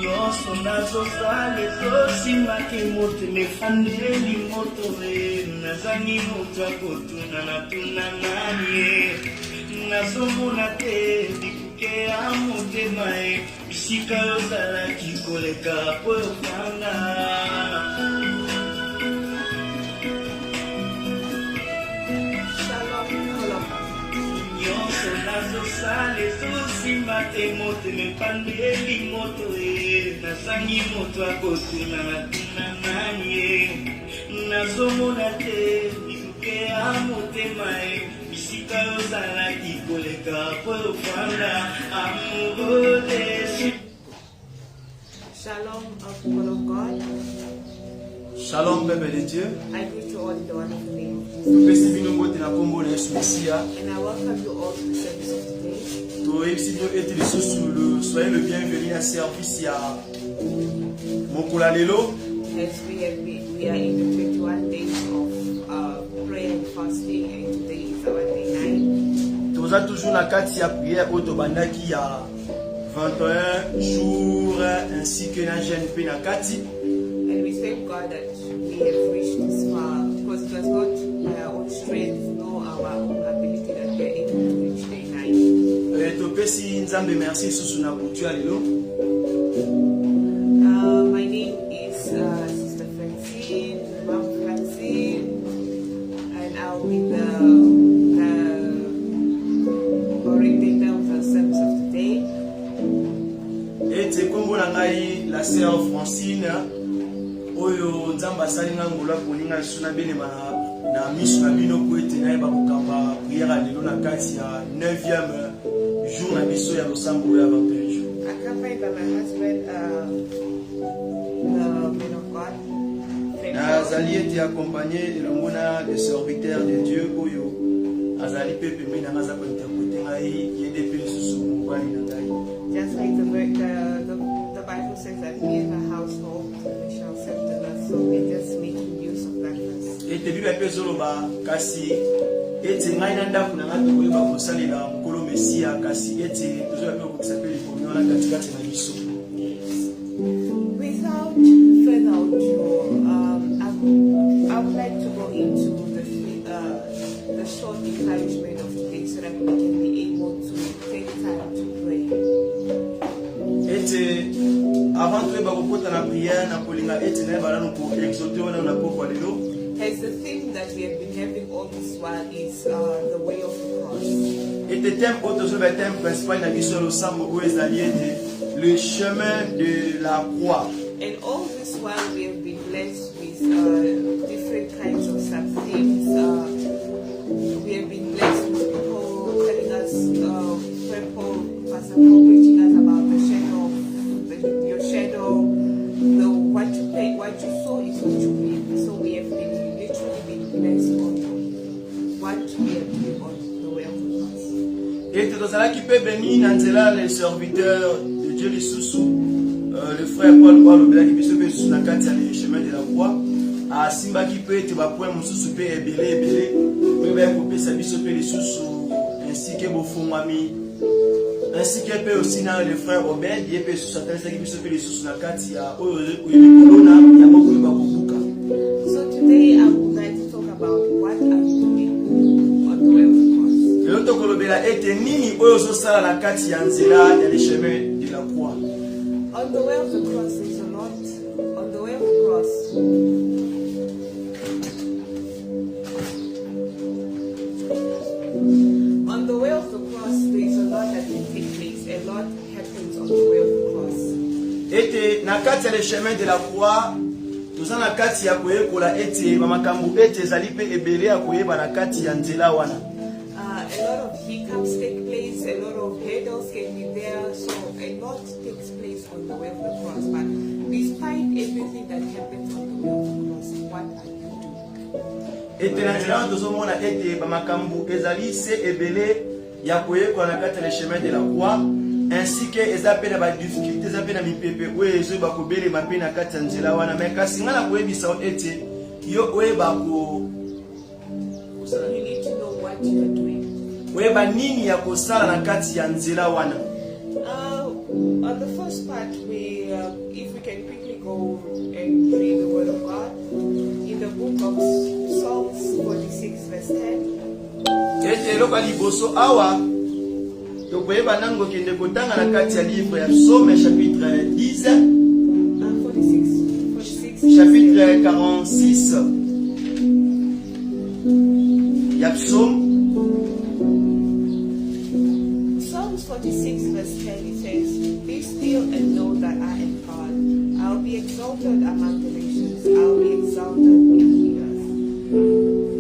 Nyonso nazosala ezosimba ke moto mefandeli moto nazangi moto akotuna natuna nani ye nazomona te bikuke ya motema ye bisika ozalaki koleka po yokanga nyonso nazosala ezosimba te moto mepandeli moto nazangi moto akotuna natuna nani ye nazomona te bikuke ya motema ye bisika ozalaki koleka po yokanga amoureux desu. Shalom, people of God. Shalom, peuple de Dieu. I greet you all in the wonderful name of Jesus. And And I welcome you all to the service of today. Soyez le bienvenu à service à Mokula Lelo. As we are in the 21 days of prayer and fasting, and today is our day 9. Nous avons toujours la carte à prière au Tobanda qui a 21 jours ainsi que la jeune Penakati. And we thank God that we have reached this far because it was not by our own strength nor our own ability that we are able to reach day 9. Merci Susuna Boutua Lelo. My name is Sister Francine, Mom Francine, and I'll be the coordinator of the service of today. Et c'est comme la sœur Francine, Oyo Nzamba Salinga Ngola Polinga Suna Bene na misu na bino ko etena ba kokamba prière lelo na kati ya 9e jour na biso ya losambo ya bapêche. Accompanied by my husband, the man of God. Azali été accompagné de l'ongona des serviteurs de Dieu Oyo Azali pepe mena ngaza ko interpréter ngai yende pe susu mbali na ngai. Just like the Bible says that we in a household we shall serve the Lord, so we're just making use of that verse. Et te biba pe zoloba kasi ete ngai na ndako na ngato koyeba kosalela mokolo mesia kasi ete tozola pe kokisapeli komi wana katikati na biso. Without further ado, I would like to go into the short encouragement of today so that we can be able to take time to pray. Ete avant de bakopota na prière na kolinga ete na balano ko exauter wana na pokwa lelo. As the theme that we have been having all this while is the way of the cross. Et le thème thème principal na biso lo sambo o ezali ete le chemin de la croix. And all this while we have been blessed with different kinds of sub-themes. We have been blessed with people telling us, Pastor Paul preaching us about the shadow, your shadow, what you saw is what you reap. So we have been literally been blessed on what we are doing on the way of the cross. Et tozalaki pe béni na nzela les serviteurs de Dieu les sous le frère Paul Lobelaki biso pe sous na kati ya le chemin de la croix a simbaki pe te ba point mususu pe ebele pe ba kopesa biso pe les sous ainsi que bofungwami ainsi que pe aussi na le frère Obed ye pe sous atalisaki biso pe les sous na kati ya oyo kolona ya moko ba kobuka. So today I would like to talk about what are we doing on the way of the cross. Le tokolobela ete nini oyo zosala na kati ya nzela ya le chemin de la croix. On the way of the cross, there's a lot. On the way of the cross, on the way of the cross, there's a lot that can take place. A lot happens on the way of the cross. Ete na kati ya le chemin de la croix, toza na kati ya koyekola ete bamakambo ete ezali pe ebele ya koyeba na kati ya nzela wana. A lot of hiccups take place. A lot of hurdles can be there. So a lot takes place on the way of the cross. But despite everything that happens on the way of the cross, what are you doing? Ete na nzela wana tozomona ete bamakambo ezali se ebele ya koyekola na kati ya le chemin de la croix, ainsi que eza pe na ba difficultés eza pe na mipepe oyo ezoyeba kobelema pe na kati ya nzela wana. Mais kasi nga na koyebisa ete yo oyeba ko So you need to know what you are doing. oyeba nini ya kosala na kati ya nzela wana. On the first part, if we can quickly go and read the Word of God in the book of Psalms 46, verse 10. Ete loka liboso awa tokoyeba nango kende kotanga na kati ya livre ya Psaume chapitre 10 46. chapitre 46 ya Psaume. Psalms 46 verse 10, it says, "Be still and know that I am God. I'll be exalted among the nations. I'll be exalted in the earth."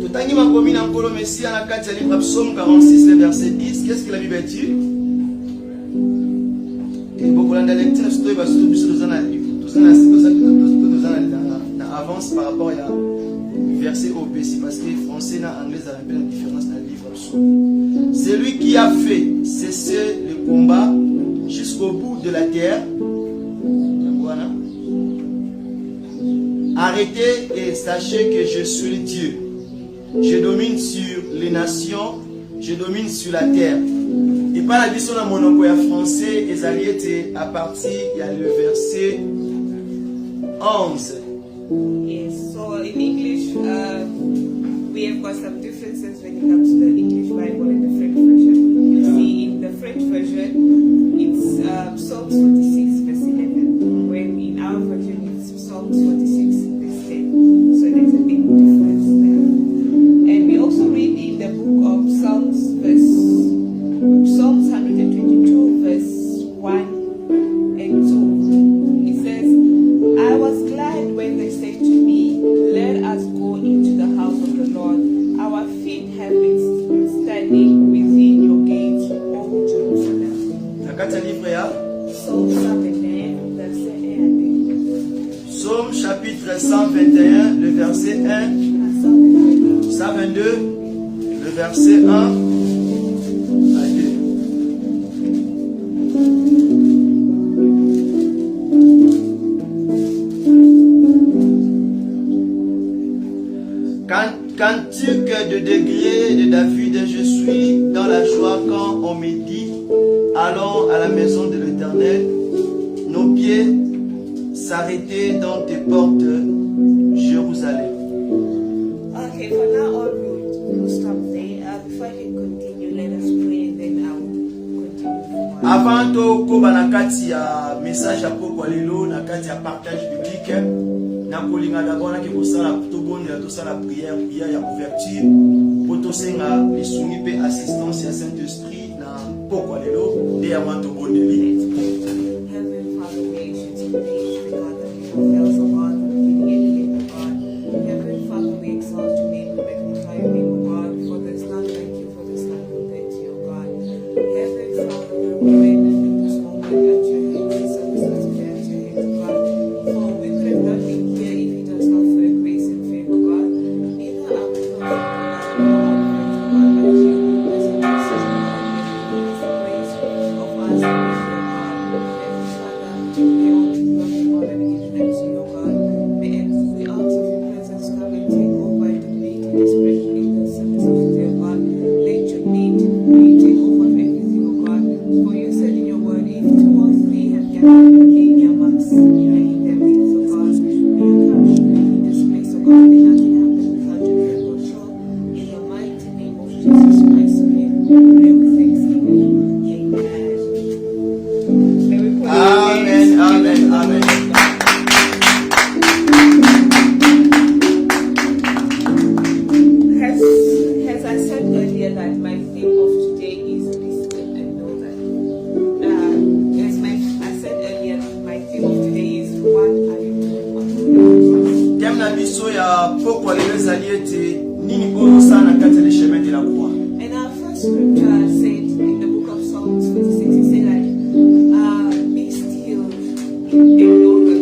Totangi makomi na nkolo Mesia na kati ya livre ya Psaume 46 le verset 10. Qu'est-ce que la Bible dit? Et beaucoup de lecteurs se trouvent sur le biso na avance par rapport à verset au PC parce que français et anglais a un peu de différence dans le livre de Psaume. C'est lui qui a fait cesser le combat jusqu'au bout de la terre. Voilà. Arrêtez et sachez que je suis Dieu. Je domine sur les nations, je domine sur la terre. Et par la vision de mon français, ils étaient à partir, il y a le verset 11. Yes, so in English, we have got some differences when it comes to the English Bible and the French version. You see, in the French version, it's Psalms 46, verse 11, when in our version, it's Psalms 46, verse 10. So there's a big difference there. And we also read in the book of Psalms 122, verse 1 and 2. It says, "I was glad when they said to me, 'Let us go into the house of the Lord.' Our feet have been standing within your gates, O Jerusalem." La kati ya livre ya Psalm 121, verset 1 à 2. Psaume chapitre 121, le verset 1, 122, le verset 1 à 2. Cantique de degré de David, je suis dans la joie quand on me dit, allons à la maison de l'Éternel, nos pieds s'arrêter dans tes portes, Jérusalem. Okay, for now on, we'll stop there. Before I can continue, let us pray and then I will continue. Avant to koba na kati ya message ya poko lelo na kati ya partage biblique, na kolinga d'abord na ke kosala to bonde to sala prière ya ouverture pour to senga lisuni pe assistance ya Saint-Esprit na poko lelo de ya manto bondeli. Heavenly Father, we ask you to please regard the details of God, the beginning of God. Heavenly Father, we exalt your name, we magnify your name, O God, for there is none like you, for there is none compared to you, God. Heavenly Father, we pray that in this moment at your hands, services today at your hands, God. For we could have not been here if it was not for your grace and favor, God. Neither are we perfect, God, nor are we perfect, God, but you, as a mercy, God, and the grace of us, God. And our first scripture said in the book of Psalms 46, it said that be still and know that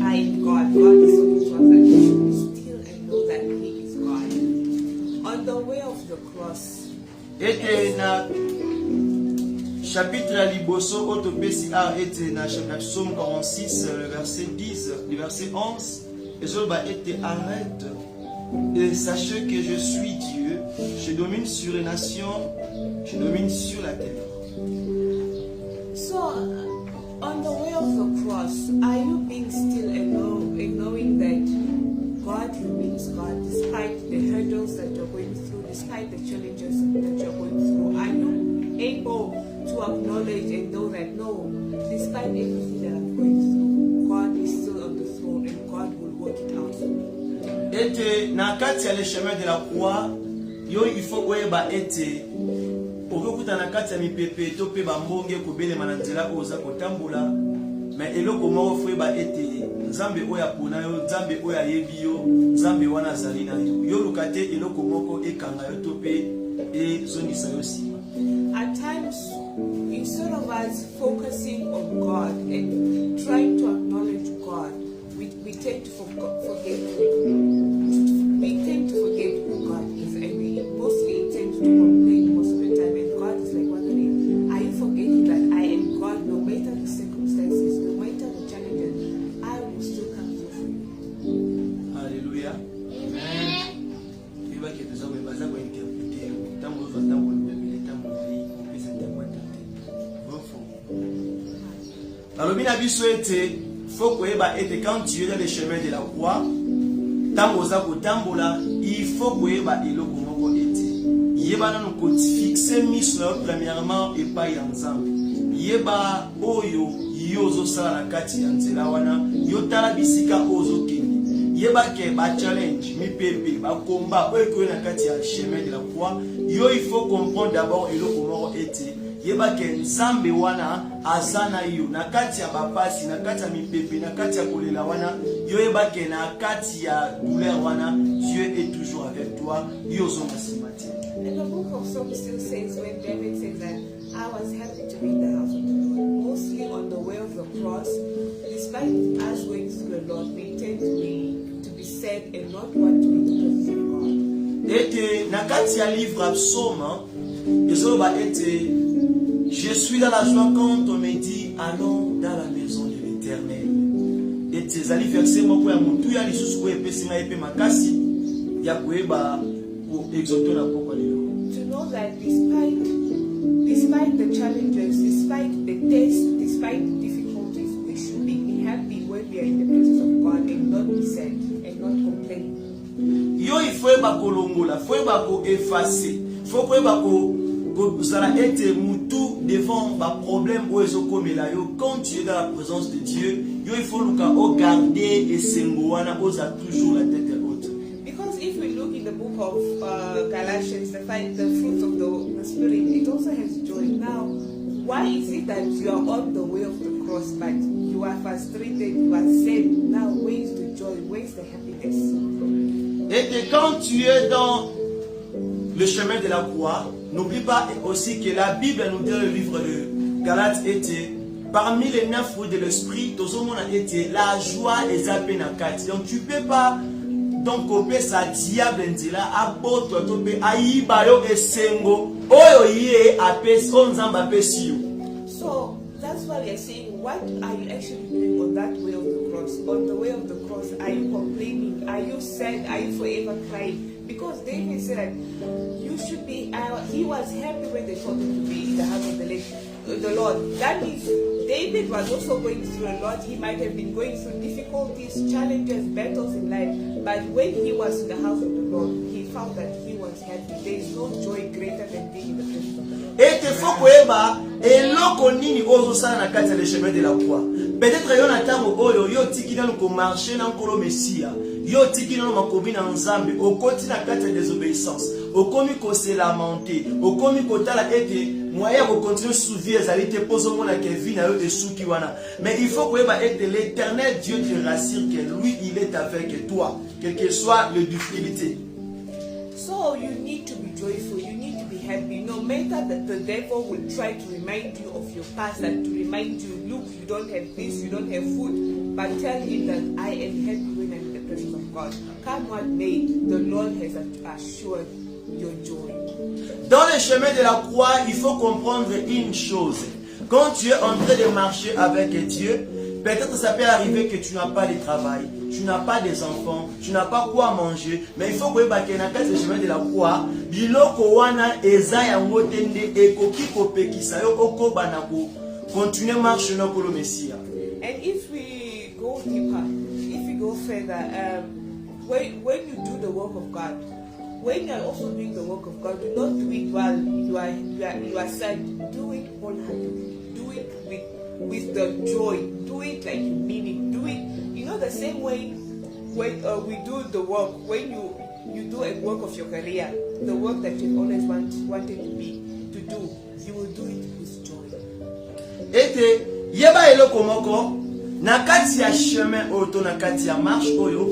I am God. God is talking to us that we should be still and know that He is God. On the way of the cross. Et na chapitre à liboso otopesi a été na Psaume 46 le verset 10 le verset 11 et je va été arrête et sachez que je suis Dieu, je domine sur les nations, je domine sur la terre. despite the challenges that you're going through, are you able to acknowledge and know that no, despite everything that I'm going through, God is still on the throne and God will work it out. Et na kati ya le chemin de la croix, yo il faut koyeba ete okokuta na kati ya mipepe to pe bambonge kobelema na nzela oza kotambola, mais eloko moko faut yeba ete Nzambe oya pona yo, Nzambe oya yebi yo, Nzambe wana azali na yo. Yo lukate eloko moko ekanga yo to pe ezongisa yo sima. At times, instead of us focusing on God and trying to acknowledge God, we tend to forget. We tend to forget who God is, and we mostly tend to complain most of the time. And God is like wondering, are you forgetting that I am God? No matter the circumstances, no matter the challenges, I will still come through for you. Hallelujah. Amen. Alobi na biso ete faut koyeba ete quand tu es dans le chemin de la croix, tango za kotambola, il faut koyeba eloko moko ete yeba nanu ko fixer miso premièrement et pas ya Nzambe. Yeba oyo yozo sala na kati ya nzela wana, yo tala bisika ozo keni. Yeba ke ba challenge mi pepe ba combat oyo ko na kati ya chemin de la croix, yo il faut comprendre d'abord eloko moko ete yeba ke Nzambe wana azana yo na kati ya bapasi, na kati ya mipepe, na kati ya kolela wana, yo yeba ke na kati ya douleur wana, Dieu est toujours avec toi. Yo zo masimati. And the book of Psalms still says, when David says that I was happy to be in the house of the Lord, mostly on the way of the cross. Despite us going through a lot, we tend to be sad and not want to be in the presence of God. Et na kati ya livre Psaume, ezoba ete je suis dans la joie quand on me dit allons dans la maison de l'Éternel. Et ezali verset moko ya mutu ya lisusu ko epesi na epe makasi ya koyeba ko exoto na poko lelo. To know that despite the challenges, despite the tests, despite the difficulties, we should be happy when we are in the presence of God and not be sad and not complain. Yo il faut eba kolongola, faut eba ko effacer, faut ko eba ko zala ete mutu devant ba problème o ezokomela yo. Quand tu es dans la présence de Dieu, yo il faut luka o garder esengo wana oza toujours la tête haute. Because if we look in the book of Galatians, the fruit of the Spirit, it also has joy. Now, why is it that you are on the way of the cross, but you are frustrated, you are sad? Now, where is the joy? Where is the happiness? Et quand tu es dans le chemin de la croix, n'oublie pas aussi que la Bible nous dit, le livre de Galates était parmi les 9 fruits de l'esprit, la joie et la peine. Donc tu ne peux pas donc couper sa diable nzela aboto tope ayiba yo esengo oyo ye apesi onzamba apesi yo. So that's why we are saying, what are you actually doing on that way of the cross? On the way of the cross, are you complaining? Are you sad? Are you forever crying? Because David said that you should be. He was happy when they told him to be in the house of the Lord. That means David was also going through a lot. He might have been going through difficulties, challenges, battles in life. But when he was in the house of the Lord, he found that he was happy. There is no joy greater than being in the presence of the Lord. Et il faut que eloko nini ozo sala na kati le chemin de la croix. Peut-être yo na tango oyo yo tikina ko marcher na nkolo Messia. Yo tikina no makobi na Nzambe, okoti na kati ya désobéissance. Okomi ko se lamenter, okomi ko tala ete moyen ko continuer souvier ezali te pozo mona ke vie na yo esuki wana. Mais il faut que l'Éternel Dieu te rassure que lui il est avec toi, quelle que soit les difficultés. So you need to be joyful, you need to be happy. No matter that the devil will try to remind you of your past and to remind you, look, you don't have this, you don't have food, but tell him that I am happy when I'm in the presence of God. Come what may, the Lord has assured your joy. Dans le chemin de la croix, il faut comprendre une chose. Quand tu es en train de marcher avec Dieu, peut-être ça peut arriver que tu n'as pas de travail, tu n'as pas des enfants, tu n'as pas quoi manger, mais il faut que le chemin de la croix, biloko wana eza yango tende ekoki kopekisa yo okobana ko continuer marcher na kolo Messia. And if we go deeper, if we go further, when you do the work of God, when you are also doing the work of God, do not do it while you are sad. Do it wholeheartedly. Do it with the joy. Do it like you mean it. Do it, the same way when we do the work. When you do a work of your career, the work that you've always wanted to do, you will do it with joy. Ete yeba eloko moko na kati ya chemin oto na kati ya marche oyo.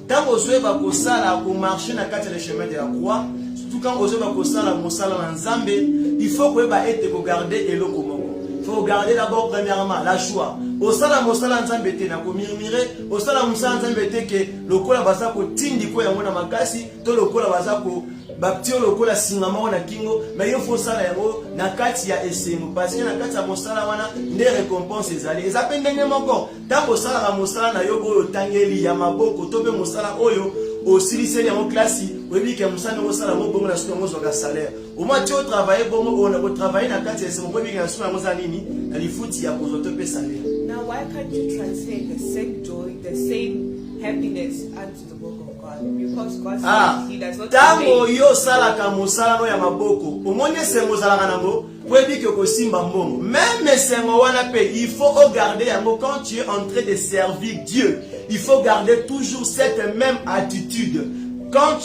Tant ozoeba kosala ko marcher na kati ya chemin de la croix, surtout quand ozoeba kosala mosala na Nzambe, il faut koeba ete ko garder eloko moko. Il faut garder d'abord premièrement la joie. Osala mosala Nzambe te na ko murmurer, osala mosala Nzambe te ke lokola baza ko tindi ko yango na makasi, to lokola baza ko baptio lokola singama na kingo, mais il faut sala yango na kati ya esengo parce que na kati ya mosala wana nde récompense ezali. Eza pe ndenge moko, tango osala na mosala na yo oyo tangeli ya maboko to pe mosala oyo osiliseli yango klasi, oyebi ke mosala ngo sala mo bongo na suka ngo zoka salaire. Au moins tu travailler bongo on a travailler na kati ya esengo oyebi ke na suka ngo za nini na lifuti ya kozoto pe salaire. Now why can't you translate the same joy, the same happiness unto the work of God? Because God says He does not tango yo salaka mosala no ya maboko omoni esengo ozalaka nango oyebi ke kosimba mbongo. Même esengo wana pe il faut garder yango quand tu es en train de servir Dieu. Il faut garder toujours cette même attitude. Quand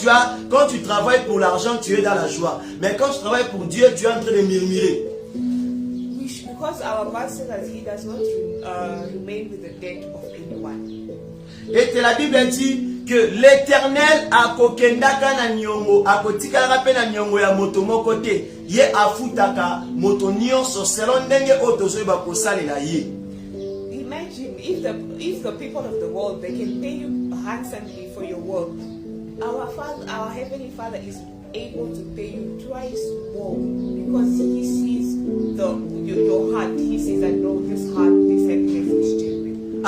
tu travailles pour l'argent, tu es dans la joie. Mais quand tu travailles pour Dieu, tu es en train de murmurer. Because our God says that He does not remain with the debt of anyone. Et la Bible dit que l'Éternel akokendaka na nyongo, akotikaka pe na nyongo ya moto moko te. Ye afutaka moto nyonso selon ndenge otozoyeba kosalela ye. Imagine if the people of the world, they can pay you handsomely for your work. Our Heavenly Father is able to pay you twice more because He sees your heart. He sees that no, this happiness is genuine.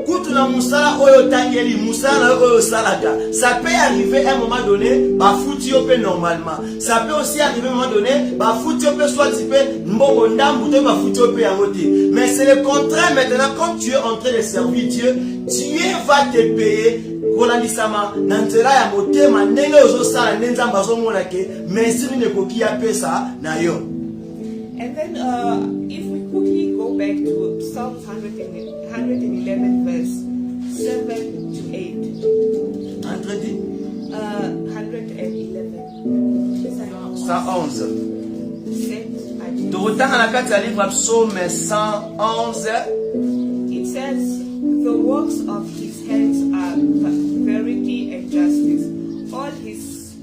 Kutu na musala oyo tangeli, musala oyo salaka. Ça peut arriver à un moment donné, ba fouti yope normalement. Ça peut aussi arriver à un moment donné, ba fouti yope soit type mbongo ndambu te ba fouti yope yangote. Mais c'est le contraire maintenant quand tu es en train de servir Dieu, Dieu va te payer. Kolandisama nantela ya motema ndenge ozosala nenzamba azomona ke mesiri ne koki ya pesa na yo. And then if we quickly go back to Psalms 111 verse 7 to 8. 111. Torotanga na kati ya livre Psaume 111. It says, the works of His hands are verity and justice. All His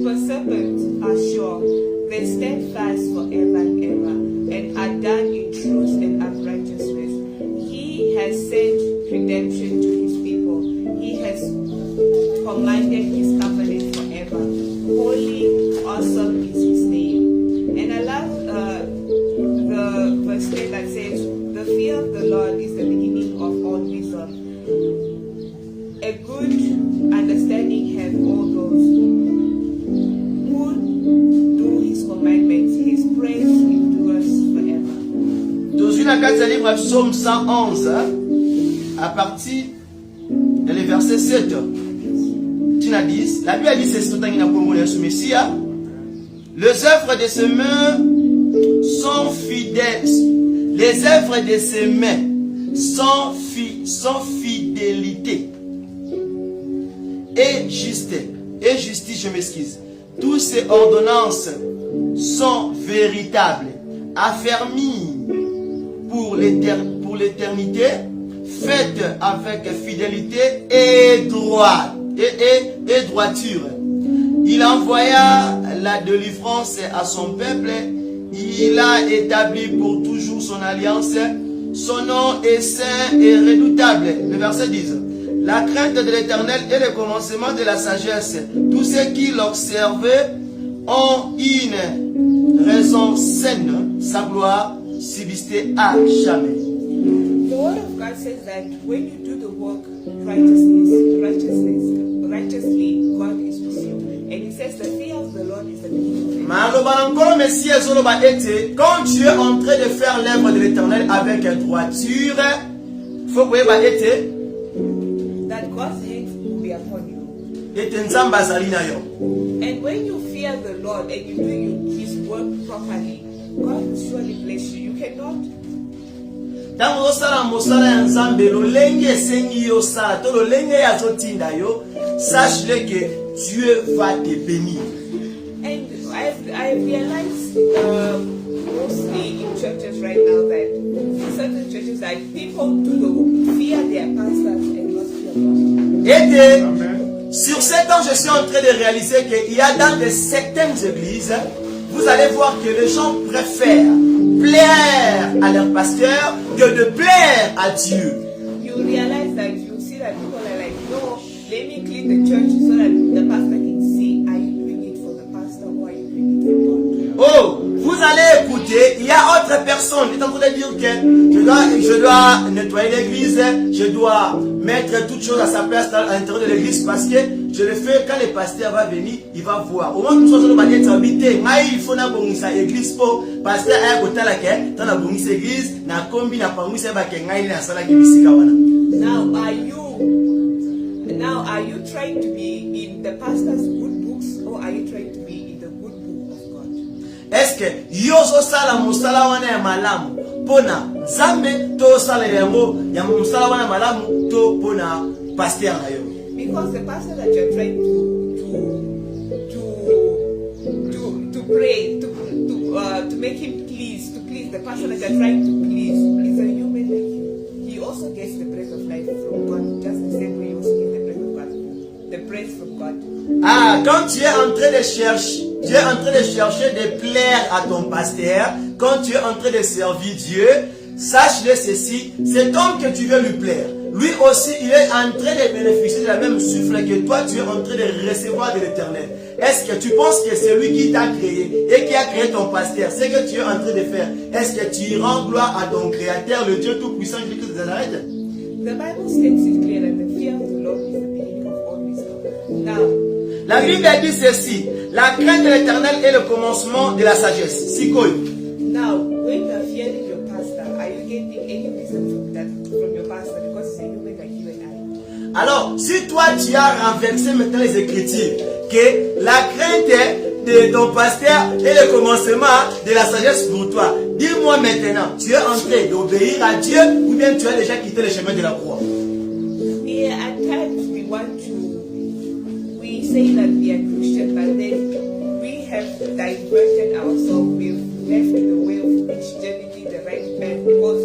precepts are sure. They stand fast forever and ever, and are done in truth and uprightness. He has sent redemption to His people. He has commanded His covenant forever. Holy, awesome is His name. And I love the verse 10 that says, the fear of the Lord is the beginning of all wisdom. A good understanding have all those who do His commandments. His praise endures forever. Dans une carte livre Psaume 111, à partir du verset 7, tu n'as dit, la Bible dit c'est tout un les œuvres de ses mains sont fidèles. Les œuvres de ses mains sont fidélité et justice, je m'excuse. Toutes ces ordonnances sont véritables, affermies pour l'éternité, faites avec fidélité et droit et droiture. Il envoya la délivrance à son peuple. Il a établi pour toujours son alliance. Son nom est saint et redoutable. Le verset 10. La crainte de l'Éternel est le commencement de la sagesse. Tous ceux qui l'observent ont une raison saine. Sa gloire subsiste à jamais. The word of God says that when you do the work righteously, God is with you. And He says the fear of the Lord is the beginning of it. Quand tu es en train de faire l'œuvre de l'Éternel avec droiture, faut que that God's hands will be upon you. ete nzambe azali na yo. And when you fear the Lord and you do His work properly, God will surely bless you. You cannot. Tango osala mosala ya nzambe lolenge esengi yo sala to lolenge ya zotinda yo, sache-le que Dieu va te bénir. And I realized mostly in churches right now that in certain churches that people do fear their pastors and not fear God. Et sur 7 ans, je suis en train de réaliser qu'il y a dans certaines églises, vous allez voir que les gens préfèrent plaire à leur pasteur que de plaire à Dieu. You realize that you see that people are like, no, let me clean the church so that the pastor can see, are you doing it for the pastor or are you doing it for God? Oh, vous allez écouter, il y a autre personne qui est en train de dire que je dois nettoyer l'église, je dois mettre toutes choses à sa place à l'intérieur de l'église parce que je le fais quand le pasteur va venir, il va voir. Au moins que nous sommes habité, il faut que l'église pour pasteur a côté la quai, dans la bonne église, na combi na parmi ces baquets, na sala qui bisika wana. Now are you trying to be in the pastor's good books or are you trying to be in the good book of God? Est-ce que yoso sala musala wana ya malamu pona zambe to sala yango ya musala wana malamu to pona pasteur na yo? Because the pastor that you're trying to pray to make him please, to please the pastor that you're trying to please is a human like you. He also gets the breath of life from God, just the same way you also get the breath of God, the breath from God. Ah, quand tu es en train de chercher, de plaire à ton pasteur, quand tu es en train de servir Dieu, sache-le ceci, cet homme que tu veux lui plaire, lui aussi, il est en train de bénéficier de la même souffle que toi, tu es en train de recevoir de l'Éternel. Est-ce que tu penses que c'est lui qui t'a créé et qui a créé ton pasteur, c'est que tu es en train de faire? Est-ce que tu rends gloire à ton Créateur, le Dieu Tout-Puissant, Jésus de Nazareth? The Bible states it clear that the fear of the Lord is the beginning of all wisdom. Now, la Bible dit ceci, la crainte de l'Éternel est le commencement de la sagesse. Now, when you are fearing your pastor, are you getting any wisdom from your pastor? Because it's a human like you and I. Alors, si toi tu as renversé maintenant les Écritures, que la crainte de ton pasteur est le commencement de la sagesse pour toi, dis-moi maintenant, tu es en train d'obéir à Dieu ou bien tu as déjà quitté le chemin de la croix? Yeah, at times we say that we are Christian, but then we have diverted ourselves. We've left the way of Christianity, the right path, because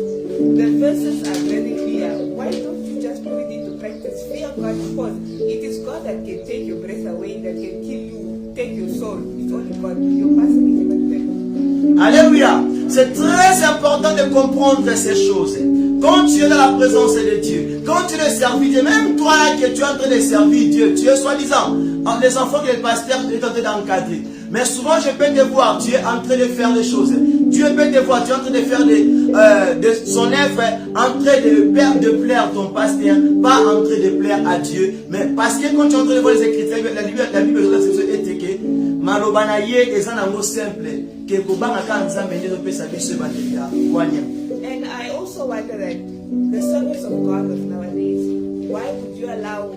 the verses are very clear. Why don't you just put it into practice? Fear God, because it is God that can take your breath away, that can kill you, take your soul. It's only God. Your pastor is even better. Alléluia. C'est très important de comprendre ces choses. Quand tu es dans la présence de Dieu, quand tu le servis Dieu, même toi que tu es en train de servir Dieu, tu es soi-disant les enfants que le pasteur est en train d'encadrer. Mais souvent je peux te voir, tu es en train de faire des choses. Dieu peut te voir, tu es en train de faire de son œuvre, en train de plaire à ton pasteur, pas en train de plaire à Dieu. Mais parce que quand tu es en train de voir les Écritures, la Bible est que malobana ye ezanango simple que kobanga kanza menelo pesa biso batelia kwanya. And I also wonder that the servants of God of nowadays, why would you allow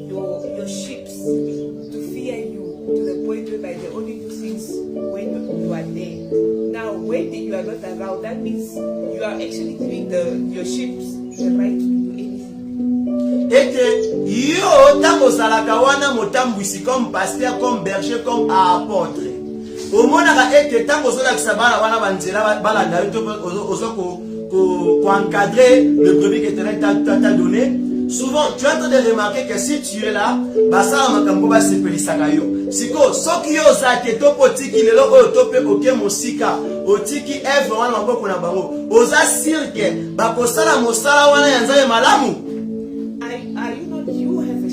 your sheep to fear you to the point where they only do things when you are there? Now, when you are not around, that means you are actually giving your sheep the right to do anything. Et que yo tango salaka wana motambwisi comme pasteur, comme berger, comme apôtre. Au monaka ete tango solakisa bana wana banzela balanda yo ozoko pour encadrer le brebis que l'Éternel t'a donné. Souvent, tu es en train de remarquer que si tu es là, basa makambo ba sepelisaka yo. Siko soki yo zate topo tiki lelo o tope oke mosika, otiki eve wana maboko na bango. Oza sirke ba kosala mosala wana ya nzambe malamu. Are you not, you as a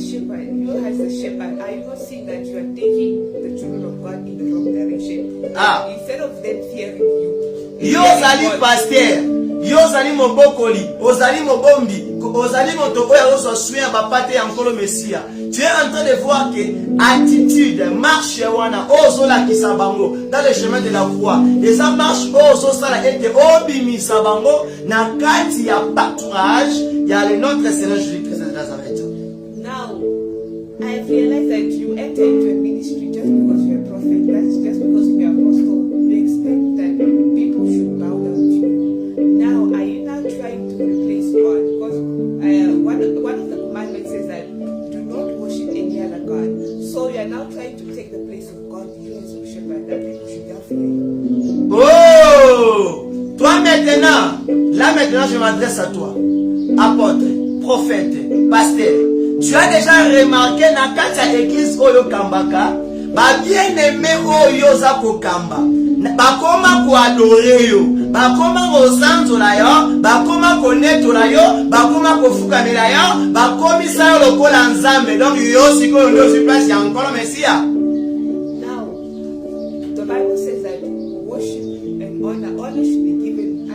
shepherd, are you not seeing that you are taking the children of God in the wrong direction? Instead of them fearing you. Yo zali pasteur. Yo zali mobokoli, ozali mobombi, ozali moto oyo ozo suya bapate ya nkolo Messia. Tu es en train de voir que attitude, marche wana ozo la kisabango dans le chemin de la croix. Et ça marche ozo sala ete obimisa bango na kati ya pâturage, ya le notre Seigneur Jésus-Christ de Nazareth. Now, I realize that Là maintenant, je m'adresse à toi, apôtre, prophète, pasteur. Tu as déjà remarqué dans la église Oyo Kambaka, bien-aimé Oyo Zako Kamba, bakoma ko adorer yo, bakoma ko sanzola yo, bakoma ko netola yo, bakoma ko fukamela yo, bakomi sa yo lokola nzambe. Donc yo siko yo sur place ya encore Messia. Now, the Bible says that worship and honor should be given.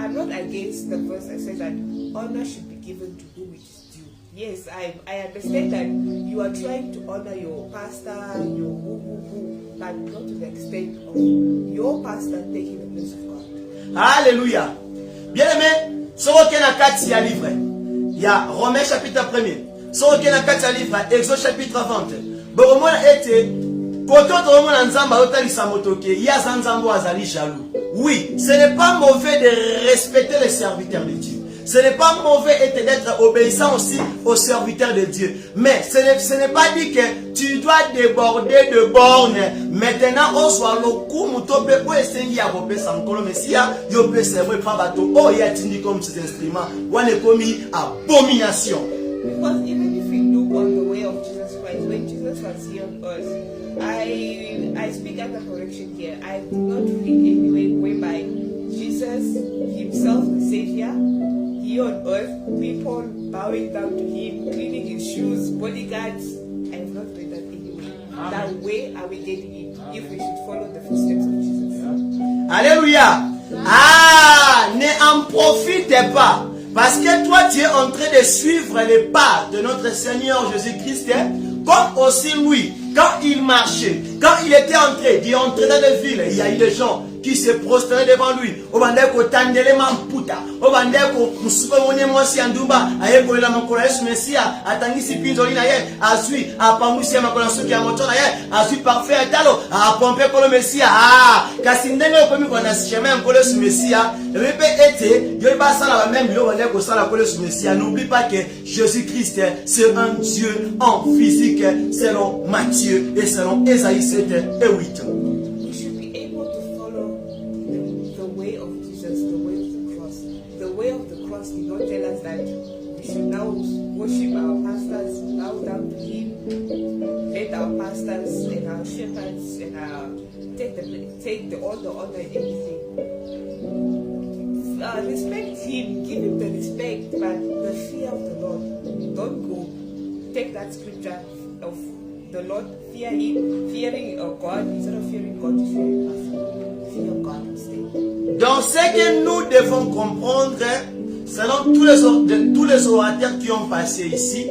I'm not against the verse that says that honor should be given to whom it is due. Yes, I understand that you are trying to honor your pastor, your who, but not to the extent of your pastor taking the place of God. Alléluia. Bien-aimé, soko na kati ya livre. Il y a Romains chapitre 1er. Soko na kati ya livre Exode chapitre 20. Boromona ete koto romona nzamba otalisa motoke, ya nzambo azali jaloux. Oui, ce n'est pas mauvais de respecter les serviteurs de Dieu. Ce n'est pas mauvais d'être obéissant aussi aux serviteurs de Dieu. Mais ce n'est pas dit que tu dois déborder de bornes. Maintenant, on soit le coup, moutope, ou esengi à repé sankolo, messia, yope serve pas bateau, oh, y a tindi comme ces instruments, ou est commis abomination. Because even if we look on the way of Jesus Christ, when Jesus was here on earth, I speak under correction here. I did not read any way whereby Jesus himself, the Savior, here on earth, people bowing down to him, cleaning his shoes, bodyguards. I have not read that anywhere. That way are we getting it if we should follow the footsteps of Jesus. Alléluia. Ah, ne en profite pas. Parce que toi, tu es en train de suivre les pas de notre Seigneur Jésus-Christ, comme aussi lui, quand il marchait, quand il était entré dans les villes, il y a eu des gens qui se prosternaient devant lui. Obandeko tandele mamputa, obandeko musukomone mwasi andumba, ayeko ila makola Yesu Mesia, atangisi pinzoli na ye, asui apamusi makola suki ya moto na ye, asui parfait atalo, apompe kolo Mesia. Ah, kasi ndenge okomi kwa na chemin kolo Yesu Mesia, rebe ete, yo ba sala ba même yo bandeko sala kolo Yesu Mesia. N'oublie pas que Jésus-Christ c'est un Dieu en physique selon Matthieu et selon Ésaïe 7 et 8. We should be able to follow the way of Jesus, the way of the cross. The way of the cross did not tell us that we should now worship our pastors, bow down to him, let our pastors and our shepherds and take all the honor and everything. Respect him, give him the respect, but the fear of the Lord. Don't go. Take that scripture of the Lord, fear him, fearing God instead of fearing God, you fear pastor. Fear God instead. Donc ce que nous devons comprendre, selon tous les orateurs qui ont passé ici,